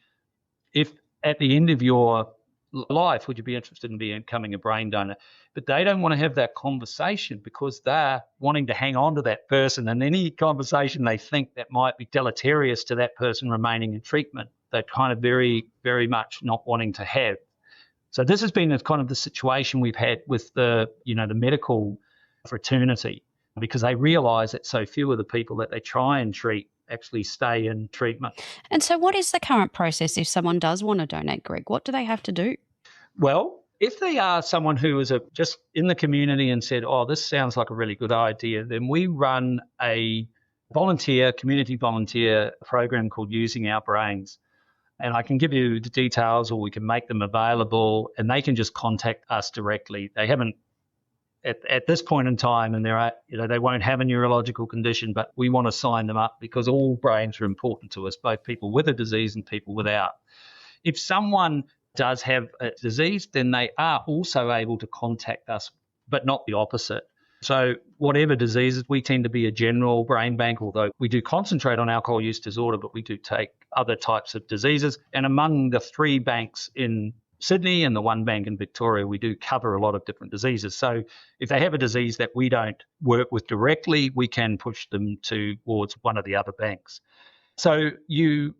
if at the end of your life, would you be interested in becoming a brain donor? But they don't want to have that conversation because they're wanting to hang on to that person, and any conversation they think that might be deleterious to that person remaining in treatment, they're kind of very, very much not wanting to have. So this has been kind of the situation we've had with the medical fraternity, because they realise that so few of the people that they try and treat actually stay in treatment. And so what is the current process if someone does want to donate, Greg? What do they have to do? Well, if they are someone who is just in the community and said, oh, this sounds like a really good idea, then we run a community volunteer program called Using Our Brains. And I can give you the details, or we can make them available, and they can just contact us directly. They haven't, at this point in time, and they won't have a neurological condition, but we want to sign them up because all brains are important to us, both people with a disease and people without. If someone does have a disease, then they are also able to contact us, but not the opposite. So whatever diseases, we tend to be a general brain bank, although we do concentrate on alcohol use disorder, but we do take other types of diseases. And among the 3 banks in Sydney and the 1 bank in Victoria, we do cover a lot of different diseases. So if they have a disease that we don't work with directly, we can push them towards one of the other banks. So you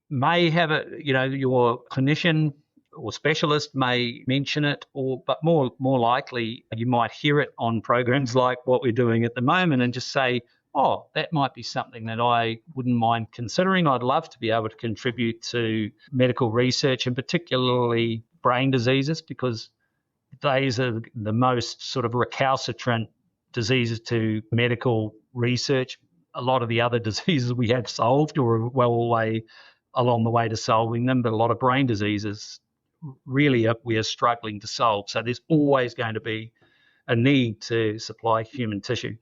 may have your clinician or specialist may mention it, but more likely you might hear it on programs like what we're doing at the moment and just say, oh, that might be something that I wouldn't mind considering. I'd love to be able to contribute to medical research, and particularly brain diseases, because these are the most sort of recalcitrant diseases to medical research. A lot of the other diseases we have solved or are well along the way to solving them, but a lot of brain diseases really we are struggling to solve. So there's always going to be a need to supply human tissue.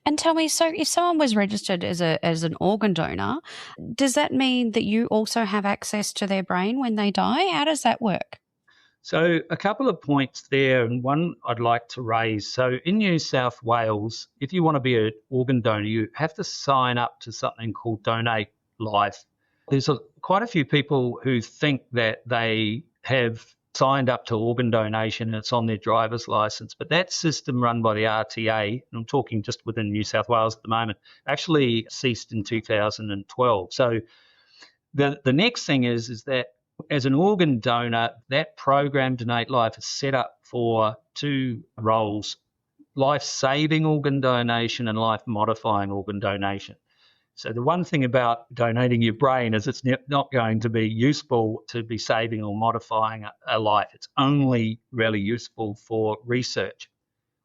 And tell me, so if someone was registered as an organ donor, does that mean that you also have access to their brain when they die? How does that work? So a couple of points there, and one I'd like to raise. So in New South Wales, if you want to be an organ donor, you have to sign up to something called Donate Life. There's quite a few people who think that they have signed up to organ donation and it's on their driver's license. But that system run by the RTA, and I'm talking just within New South Wales at the moment, actually ceased in 2012. So the next thing is that as an organ donor, that program Donate Life is set up for two roles: life-saving organ donation and life-modifying organ donation. So the one thing about donating your brain is it's not going to be useful to be saving or modifying a life. It's only really useful for research.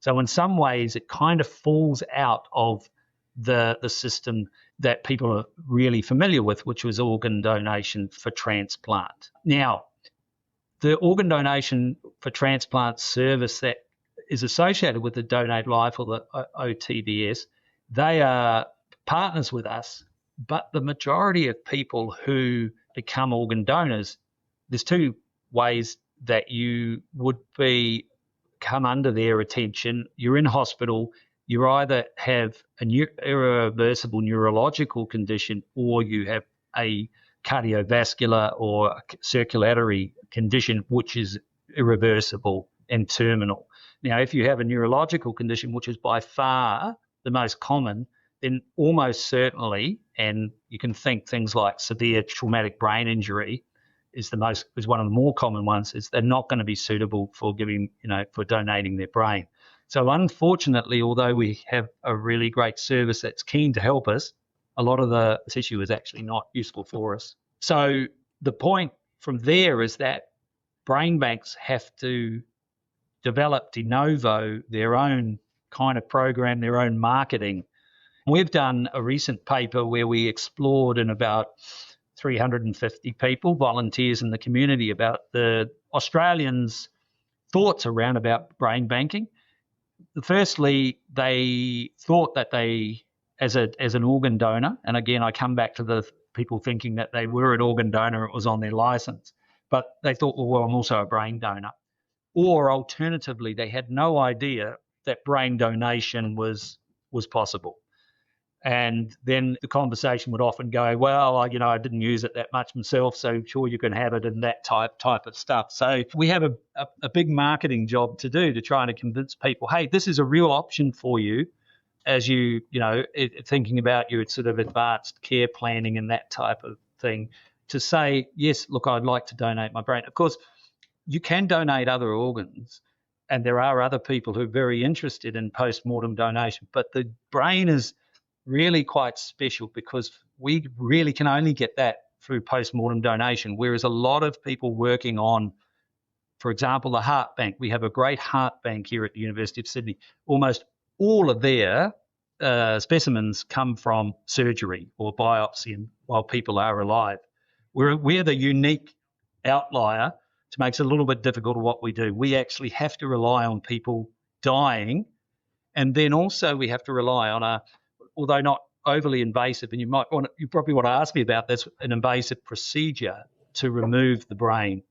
So in some ways, it kind of falls out of the system that people are really familiar with, which was organ donation for transplant. Now, the organ donation for transplant service that is associated with the Donate Life or the OTDS, they are partners with us, but the majority of people who become organ donors, there's two ways that you would come under their attention. You're in hospital, you either have an irreversible neurological condition or you have a cardiovascular or circulatory condition which is irreversible and terminal. Now, if you have a neurological condition, which is by far the most common, then almost certainly, and you can think things like severe traumatic brain injury is one of the more common ones, is they're not going to be suitable for for donating their brain. So unfortunately, although we have a really great service that's keen to help us, a lot of the tissue is actually not useful for us. So the point from there is that brain banks have to develop de novo their own kind of program, their own marketing. We've done a recent paper where we explored in about 350 people, volunteers in the community, about the Australians' thoughts around about brain banking. Firstly, they thought that they, as an organ donor, and again, I come back to the people thinking that they were an organ donor, it was on their license, but they thought, well, I'm also a brain donor. Or alternatively, they had no idea that brain donation was possible. And then the conversation would often go, well, I didn't use it that much myself, so sure you can have it, and that type of stuff. So we have a big marketing job to do to try to convince people, hey, this is a real option for you as thinking about your sort of advanced care planning and that type of thing, to say, yes, look, I'd like to donate my brain. Of course, you can donate other organs, and there are other people who are very interested in postmortem donation, but the brain is really quite special because we really can only get that through postmortem donation, whereas a lot of people working on, for example, the heart bank. We have a great heart bank here at the University of Sydney. Almost all of their specimens come from surgery or biopsy while people are alive. We're the unique outlier, which makes it a little bit difficult what we do. We actually have to rely on people dying, and then also we have to rely on although not overly invasive, and you probably want to ask me about this, an invasive procedure to remove the brain.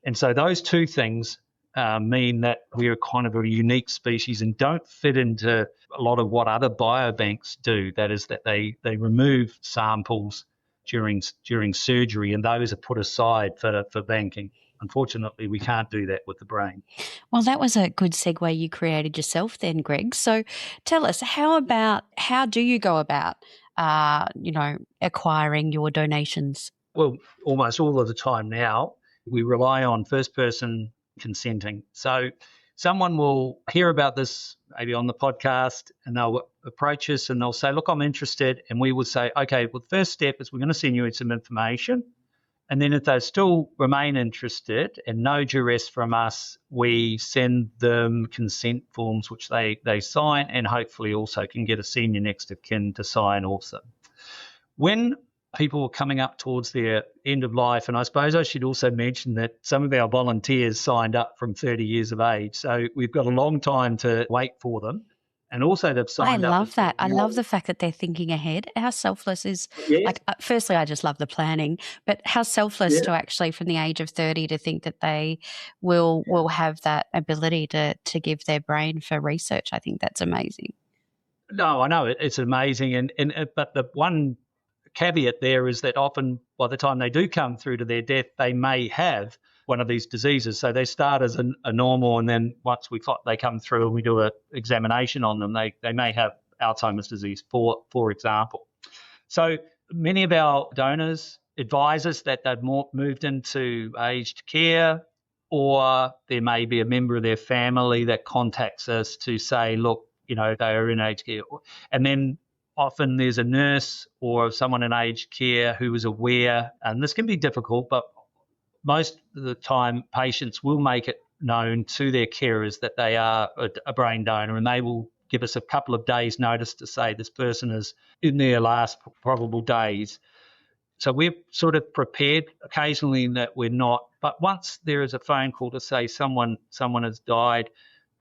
And so those two things mean that we're kind of a unique species and don't fit into a lot of what other biobanks do. That is that they remove samples during surgery, and those are put aside for banking. Unfortunately, we can't do that with the brain. Well, that was a good segue you created yourself then, Greg. So tell us, how do you go about, acquiring your donations? Well, almost all of the time now, we rely on first-person consenting. So someone will hear about this maybe on the podcast, and they'll approach us and they'll say, look, I'm interested. And we will say, okay, well, the first step is we're going to send you some information. And then if they still remain interested and no duress from us, we send them consent forms which they sign, and hopefully also can get a senior next of kin to sign also. When people are coming up towards their end of life, and I suppose I should also mention that some of our volunteers signed up from 30 years of age, so we've got a long time to wait for them. And also they've signed up. I love that. I love the fact that they're thinking ahead. How selfless is, firstly, I just love the planning, but how selfless to actually from the age of 30 to think that they will have that ability to give their brain for research. I think that's amazing. No, I know it's amazing. But the one caveat there is that often by the time they do come through to their death, they may have one of these diseases. So they start as a normal, and then once they come through and we do an examination on them, they may have Alzheimer's disease, for example. So many of our donors advise us that they've moved into aged care, or there may be a member of their family that contacts us to say, look, they are in aged care. And then often there's a nurse or someone in aged care who is aware, and this can be difficult, but most of the time patients will make it known to their carers that they are a brain donor, and they will give us a couple of days' notice to say this person is in their last probable days. So we're sort of prepared occasionally that we're not. But once there is a phone call to say someone has died,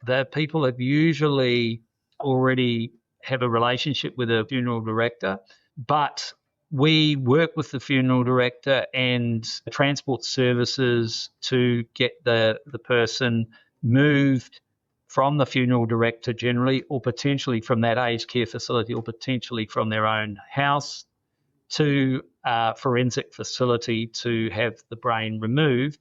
the people have usually already have a relationship with a funeral director. But we work with the funeral director and transport services to get the person moved from the funeral director generally, or potentially from that aged care facility, or potentially from their own house, to a forensic facility to have the brain removed.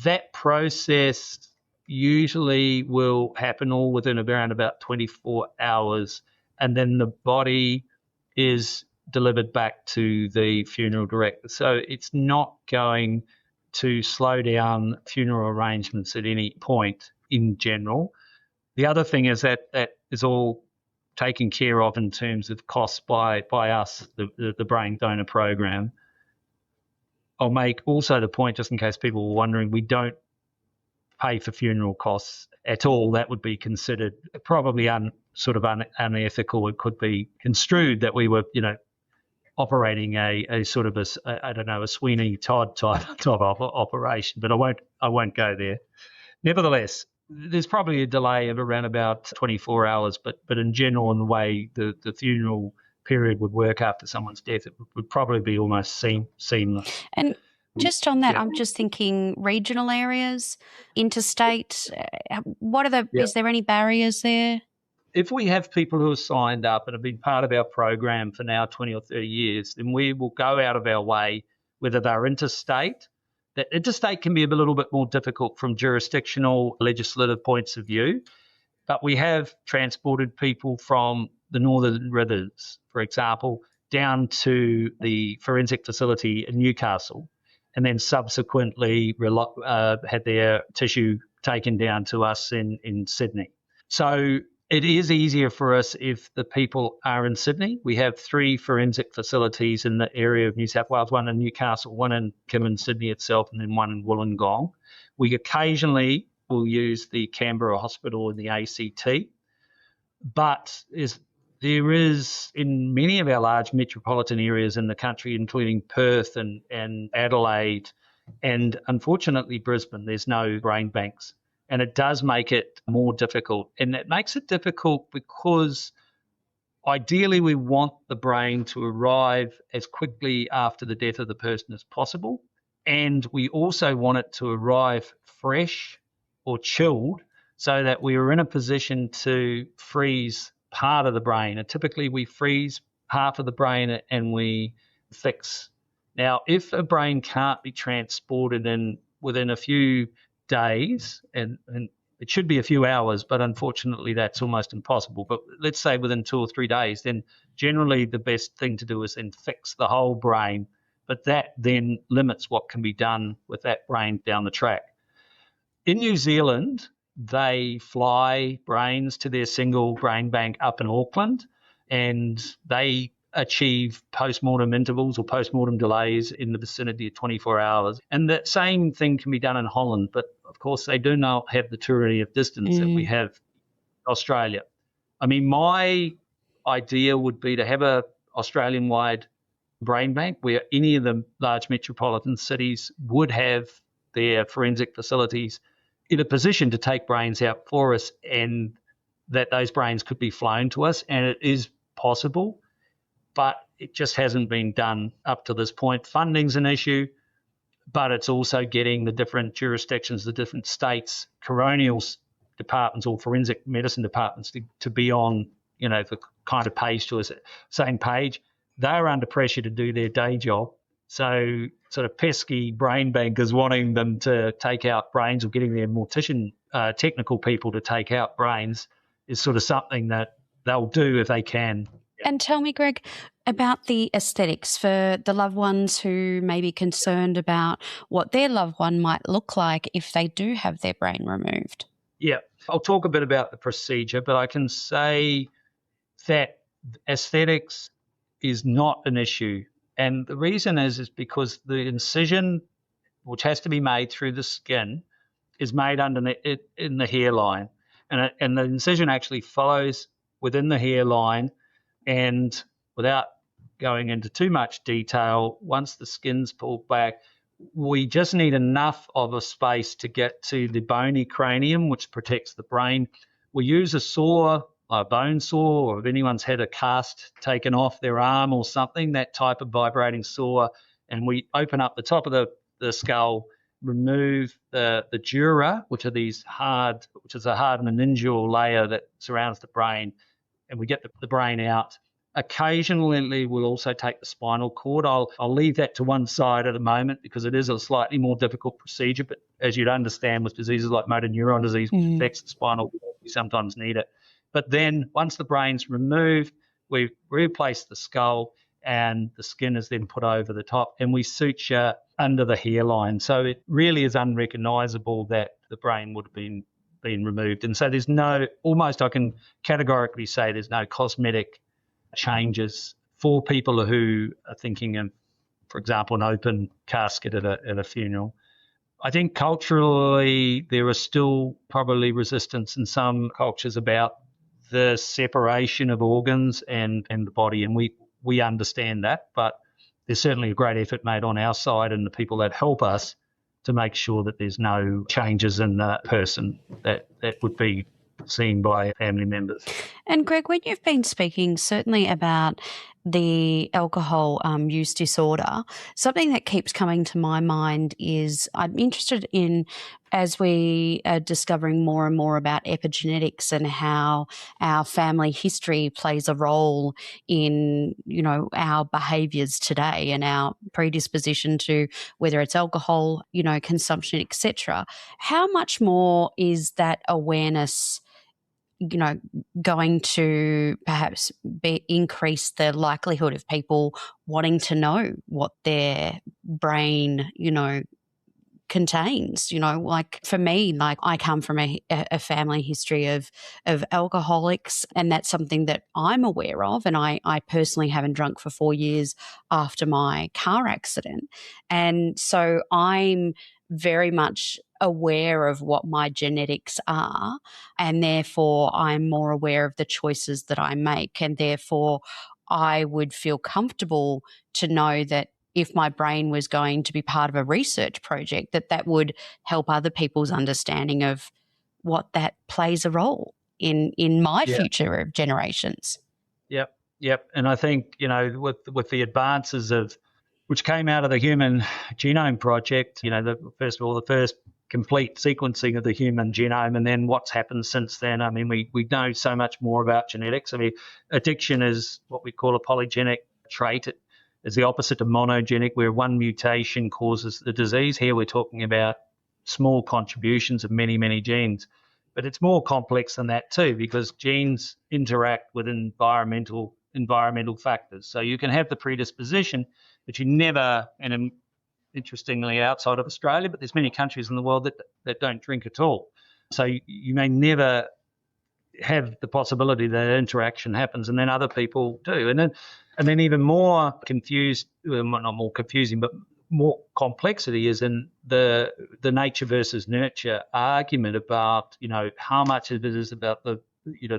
That process usually will happen all within around about 24 hours, and then the body is delivered back to the funeral director. So it's not going to slow down funeral arrangements at any point in general. The other thing is that is all taken care of in terms of costs by us, the brain donor program. I'll make also the point, just in case people were wondering, we don't pay for funeral costs at all. That would be considered probably unethical. It could be construed that we were, operating a sort of a Sweeney Todd type of operation, but I won't go there. Nevertheless, there's probably a delay of around about 24 hours, but in general, in the way the funeral period would work after someone's death, it would probably be almost seamless. And just on that, I'm just thinking regional areas, interstate. Is there any barriers there? If we have people who are signed up and have been part of our program for now 20 or 30 years, then we will go out of our way, whether they're interstate. That interstate can be a little bit more difficult from jurisdictional legislative points of view, but we have transported people from the Northern Rivers, for example, down to the forensic facility in Newcastle, and then subsequently had their tissue taken down to us in Sydney. So it is easier for us if the people are in Sydney. We have 3 forensic facilities in the area of New South Wales, one in Newcastle, one in Sydney itself, and then one in Wollongong. We occasionally will use the Canberra Hospital in the ACT, but there is in many of our large metropolitan areas in the country, including Perth and Adelaide, and unfortunately Brisbane, there's no brain banks. And it does make it more difficult. And it makes it difficult because ideally we want the brain to arrive as quickly after the death of the person as possible. And we also want it to arrive fresh or chilled so that we are in a position to freeze part of the brain. And typically we freeze half of the brain and we fix. Now, if a brain can't be transported within a few days, and it should be a few hours, but unfortunately that's almost impossible. But let's say within 2 or 3 days, then generally the best thing to do is then fix the whole brain. But that then limits what can be done with that brain down the track. In New Zealand, they fly brains to their single brain bank up in Auckland, and they achieve postmortem intervals or postmortem delays in the vicinity of 24 hours. And that same thing can be done in Holland, but of course they do not have the tyranny of distance that we have in Australia. I mean, my idea would be to have a Australian-wide brain bank where any of the large metropolitan cities would have their forensic facilities in a position to take brains out for us, and that those brains could be flown to us. And it is possible, but it just hasn't been done up to this point. Funding's an issue, but it's also getting the different jurisdictions, the different states, coronial departments or forensic medicine departments to be on, the kind of page to us, same page. They're under pressure to do their day job, So sort of pesky brain bankers wanting them to take out brains or getting their mortician technical people to take out brains is sort of something that they'll do if they can. And tell me, Greg, about the aesthetics for the loved ones who may be concerned about what their loved one might look like if they do have their brain removed. Yeah, I'll talk a bit about the procedure, but I can say that aesthetics is not an issue. And the reason is because the incision, which has to be made through the skin, is made in the hairline. And the incision actually follows within the hairline. And without going into too much detail, once the skin's pulled back, we just need enough of a space to get to the bony cranium, which protects the brain. We use a saw, a bone saw, or if anyone's had a cast taken off their arm or something, that type of vibrating saw, and we open up the top of the skull, remove the dura, which is a hard meningeal layer that surrounds the brain, and we get the brain out. Occasionally, we'll also take the spinal cord. I'll leave that to one side at the moment because it is a slightly more difficult procedure, but as you'd understand with diseases like motor neuron disease, which affects the spinal cord, we sometimes need it. But then once the brain's removed, we replace the skull and the skin is then put over the top and we suture under the hairline. So it really is unrecognisable that the brain would have been removed. And so there's I can categorically say there's no cosmetic changes for people who are thinking of, for example, an open casket at a funeral. I think culturally there is still probably resistance in some cultures about the separation of organs and the body, and we understand that, but there's certainly a great effort made on our side and the people that help us to make sure that there's no changes in the person that would be seen by family members. And Greg, when you've been speaking certainly about the alcohol use disorder, something that keeps coming to my mind is I'm interested in, as we are discovering more and more about epigenetics and how our family history plays a role in, our behaviours today and our predisposition to whether it's alcohol, consumption, etc. How much more is that awareness going to perhaps increase the likelihood of people wanting to know what their brain, contains? Like for me, like I come from a family history of alcoholics, and that's something that I'm aware of. And I personally haven't drunk for 4 years after my car accident. And so I'm very much aware of what my genetics are, and therefore I'm more aware of the choices that I make, and therefore I would feel comfortable to know that if my brain was going to be part of a research project, that would help other people's understanding of what that plays a role in my future of generations. Yep. And I think, with the advances which came out of the Human Genome Project, first of all, the first complete sequencing of the human genome, and then what's happened since then. I mean, we know so much more about genetics. I mean, addiction is what we call a polygenic trait. It is the opposite of monogenic, where one mutation causes the disease. Here we're talking about small contributions of many, many genes. But it's more complex than that too, because genes interact with environmental factors. So you can have the predisposition, but you never, and interestingly outside of Australia, but there's many countries in the world that don't drink at all. So you may never have the possibility that interaction happens, and then other people do. And then even more confused, well, not more confusing, but more complexity is in the nature versus nurture argument about, how much of it is about the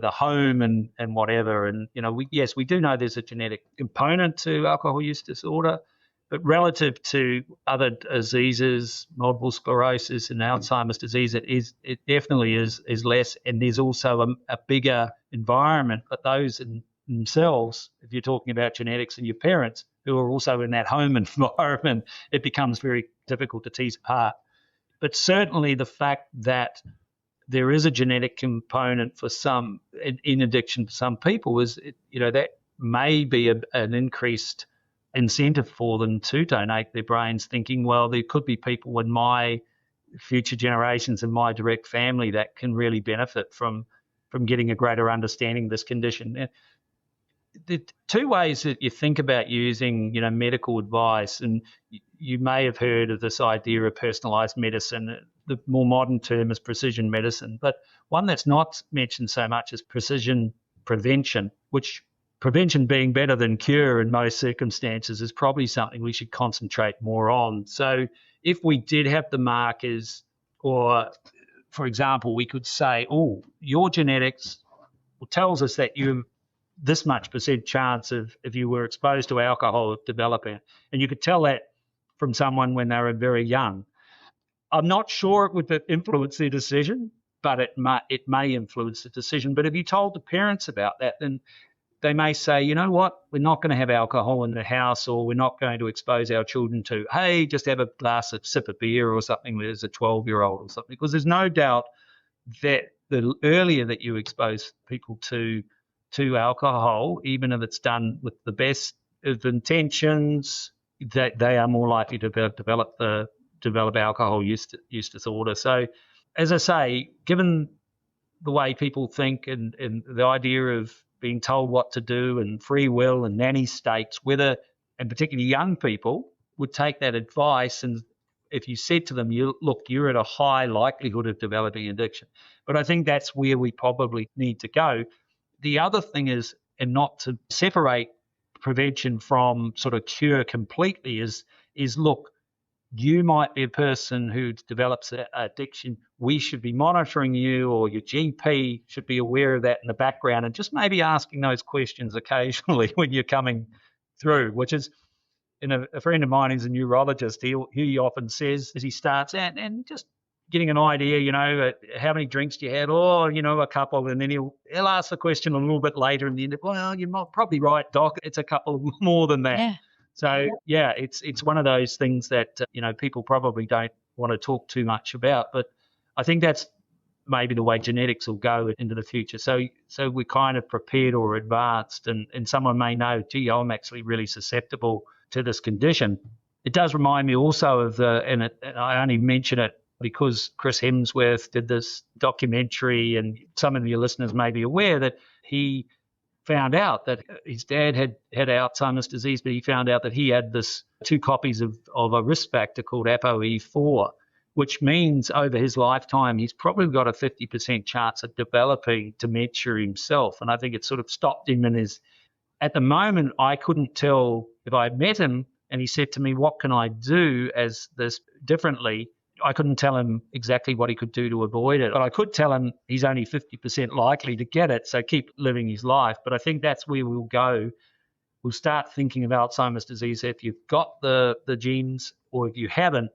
home and whatever. And, we do know there's a genetic component to alcohol use disorder, but relative to other diseases, multiple sclerosis and Alzheimer's disease, it definitely is less. And there's also a bigger environment, but those in themselves, if you're talking about genetics and your parents who are also in that home environment, it becomes very difficult to tease apart. But certainly the fact that there is a genetic component for some in addiction for some people is, that may be an increased incentive for them to donate their brains, thinking, well, there could be people in my future generations in my direct family that can really benefit from getting a greater understanding of this condition. The two ways that you think about using, medical advice, and you may have heard of this idea of personalised medicine. The more modern term is precision medicine, but one that's not mentioned so much is precision prevention, which prevention being better than cure in most circumstances is probably something we should concentrate more on. So if we did have the markers, or for example, we could say, oh, your genetics tells us that you this much % chance of, if you were exposed to alcohol, of developing it. And you could tell that from someone when they were very young. I'm not sure it would influence their decision, but it may influence the decision. But if you told the parents about that, then they may say, you know what, we're not going to have alcohol in the house, or we're not going to expose our children to, hey, just have a sip of beer or something as a 12-year-old or something. Because there's no doubt that the earlier that you expose people to alcohol, even if it's done with the best of intentions, that they are more likely to develop alcohol use disorder. So, as I say, given the way people think and the idea of being told what to do and free will and nanny states, whether, and particularly young people, would take that advice, and if you said to them, you're at a high likelihood of developing addiction. But I think that's where we probably need to go. The other thing is, and not to separate prevention from sort of cure completely, is look, you might be a person who develops addiction. We should be monitoring you, or your GP should be aware of that in the background, and just maybe asking those questions occasionally when you're coming through, which is, a friend of mine is a neurologist. He often says as he starts out, and just getting an idea, how many drinks do you had? Oh, a couple. And then he'll ask the question a little bit later in the end. Well, you're probably right, Doc. It's a couple more than that. Yeah. So, yeah, it's one of those things that, people probably don't want to talk too much about. But I think that's maybe the way genetics will go into the future. So we're kind of prepared or advanced, and someone may know, gee, I'm actually really susceptible to this condition. It does remind me also of and I only mention it because Chris Hemsworth did this documentary, and some of your listeners may be aware that he found out that his dad had Alzheimer's disease, but he found out that he had this 2 copies of a risk factor called ApoE4, which means over his lifetime he's probably got a 50% chance of developing dementia himself. And I think it sort of stopped him in his... At the moment, I couldn't tell if I met him and he said to me, what can I do as this differently? I couldn't tell him exactly what he could do to avoid it, but I could tell him he's only 50% likely to get it, so keep living his life. But I think that's where we'll go. We'll start thinking of Alzheimer's disease if you've got the genes, or if you haven't.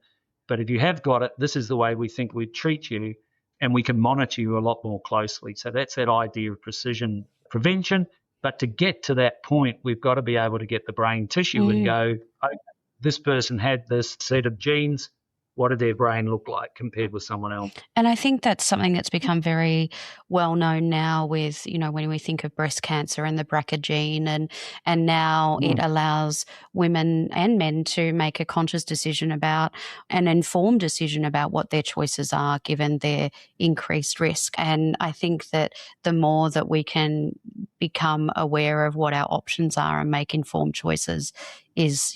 But if you have got it, this is the way we think we'd treat you, and we can monitor you a lot more closely. So that's that idea of precision prevention. But to get to that point, we've got to be able to get the brain tissue and go, okay, this person had this set of genes. What did their brain look like compared with someone else? And I think that's something that's become very well known now with, when we think of breast cancer and the BRCA gene, and now it allows women and men to make a conscious decision about, an informed decision about what their choices are given their increased risk. And I think that the more that we can become aware of what our options are and make informed choices is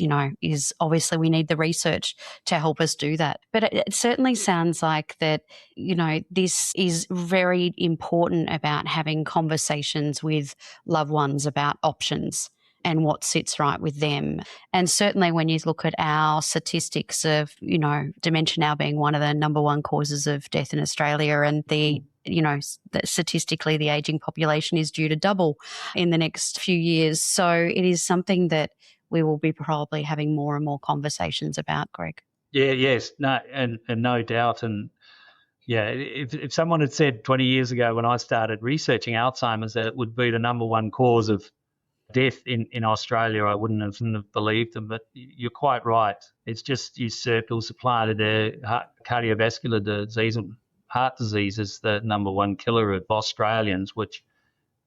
obviously we need the research to help us do that. But it certainly sounds like that, this is very important about having conversations with loved ones about options and what sits right with them. And certainly when you look at our statistics of, dementia now being one of the number 1 causes of death in Australia, and statistically the ageing population is due to double in the next few years. So it is something that we will be probably having more and more conversations about, Greg. Yeah, yes, no, and no doubt. And yeah, if someone had said 20 years ago when I started researching Alzheimer's that it would be the number 1 cause of death in Australia, I wouldn't have believed them. But you're quite right. It's just usurped or supplanted cardiovascular disease, and heart disease is the number 1 killer of Australians, which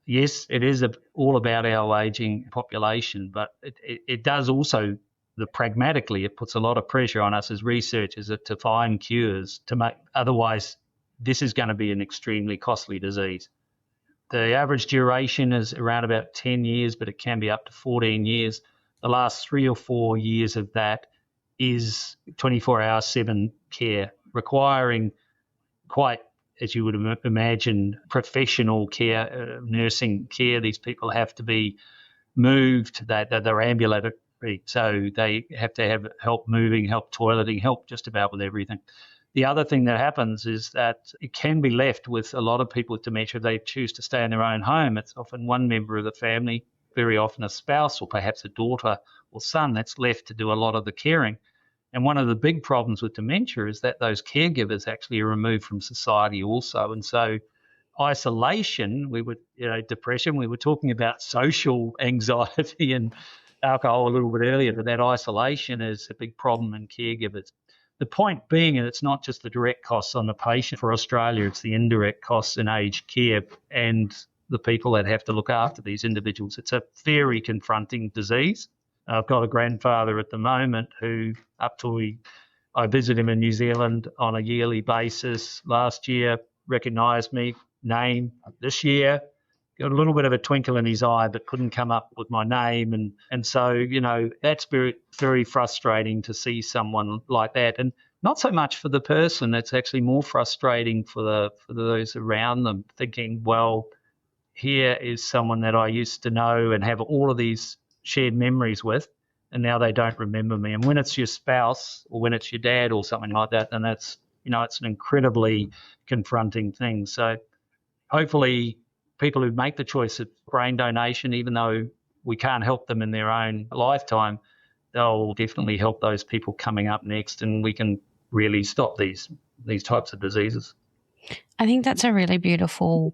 yes, it is all about our ageing population, but it does also, pragmatically, it puts a lot of pressure on us as researchers to find cures to make, otherwise this is going to be an extremely costly disease. The average duration is around about 10 years, but it can be up to 14 years. The last 3 or 4 years of that is 24/7 care, requiring quite, as you would imagine, professional care, nursing care. These people have to be moved, they're ambulatory, so they have to have help moving, help toileting, help just about with everything. The other thing that happens is that it can be left with a lot of people with dementia. They choose to stay in their own home. It's often one member of the family, very often a spouse or perhaps a daughter or son, that's left to do a lot of the caring. And one of the big problems with dementia is that those caregivers actually are removed from society also. And so isolation, depression, we were talking about social anxiety and alcohol a little bit earlier, but that isolation is a big problem in caregivers. The point being, and it's not just the direct costs on the patient for Australia, it's the indirect costs in aged care and the people that have to look after these individuals. It's a very confronting disease. I've got a grandfather at the moment who, I visit him in New Zealand on a yearly basis. Last year, recognised me, name. This year, got a little bit of a twinkle in his eye, but couldn't come up with my name. And so, that's very, very frustrating to see someone like that. And not so much for the person, it's actually more frustrating for those around them, thinking, well, here is someone that I used to know and have all of these shared memories with, and now they don't remember me. And when it's your spouse or when it's your dad or something like that, then that's, it's an incredibly confronting thing. So hopefully people who make the choice of brain donation, even though we can't help them in their own lifetime, they'll definitely help those people coming up next, and we can really stop these types of diseases. I think that's a really beautiful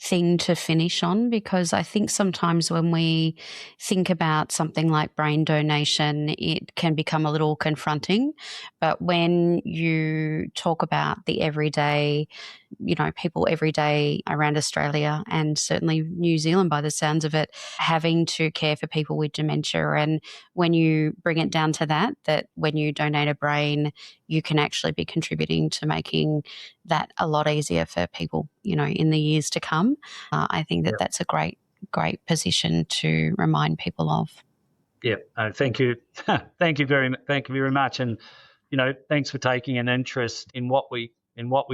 thing to finish on, because I think sometimes when we think about something like brain donation, it can become a little confronting. But when you talk about the everyday, people every day around Australia and certainly New Zealand by the sounds of it, having to care for people with dementia, and when you bring it down to that when you donate a brain, you can actually be contributing to making that a lot easier for people, in the years to come. I think that's a great position to remind people of. Yeah, thank you. Thank you very much. And, thanks for taking an interest in what we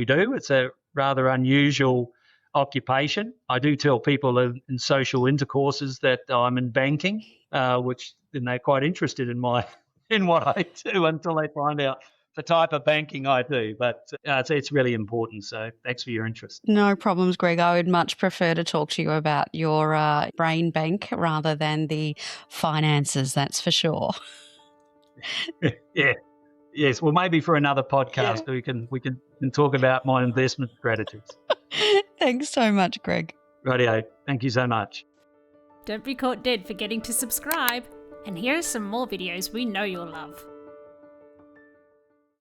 do. It's a rather unusual occupation. I do tell people in social intercourses that I'm in banking, which then they're quite interested in what I do until they find out the type of banking I do. But it's really important. So thanks for your interest. No problems, Greg. I would much prefer to talk to you about your brain bank rather than the finances, that's for sure. Yeah. Yes. Well, maybe for another podcast we can talk about my investment strategies. Thanks so much, Greg. Rightio. Thank you so much. Don't be caught dead forgetting to subscribe. And here are some more videos we know you'll love.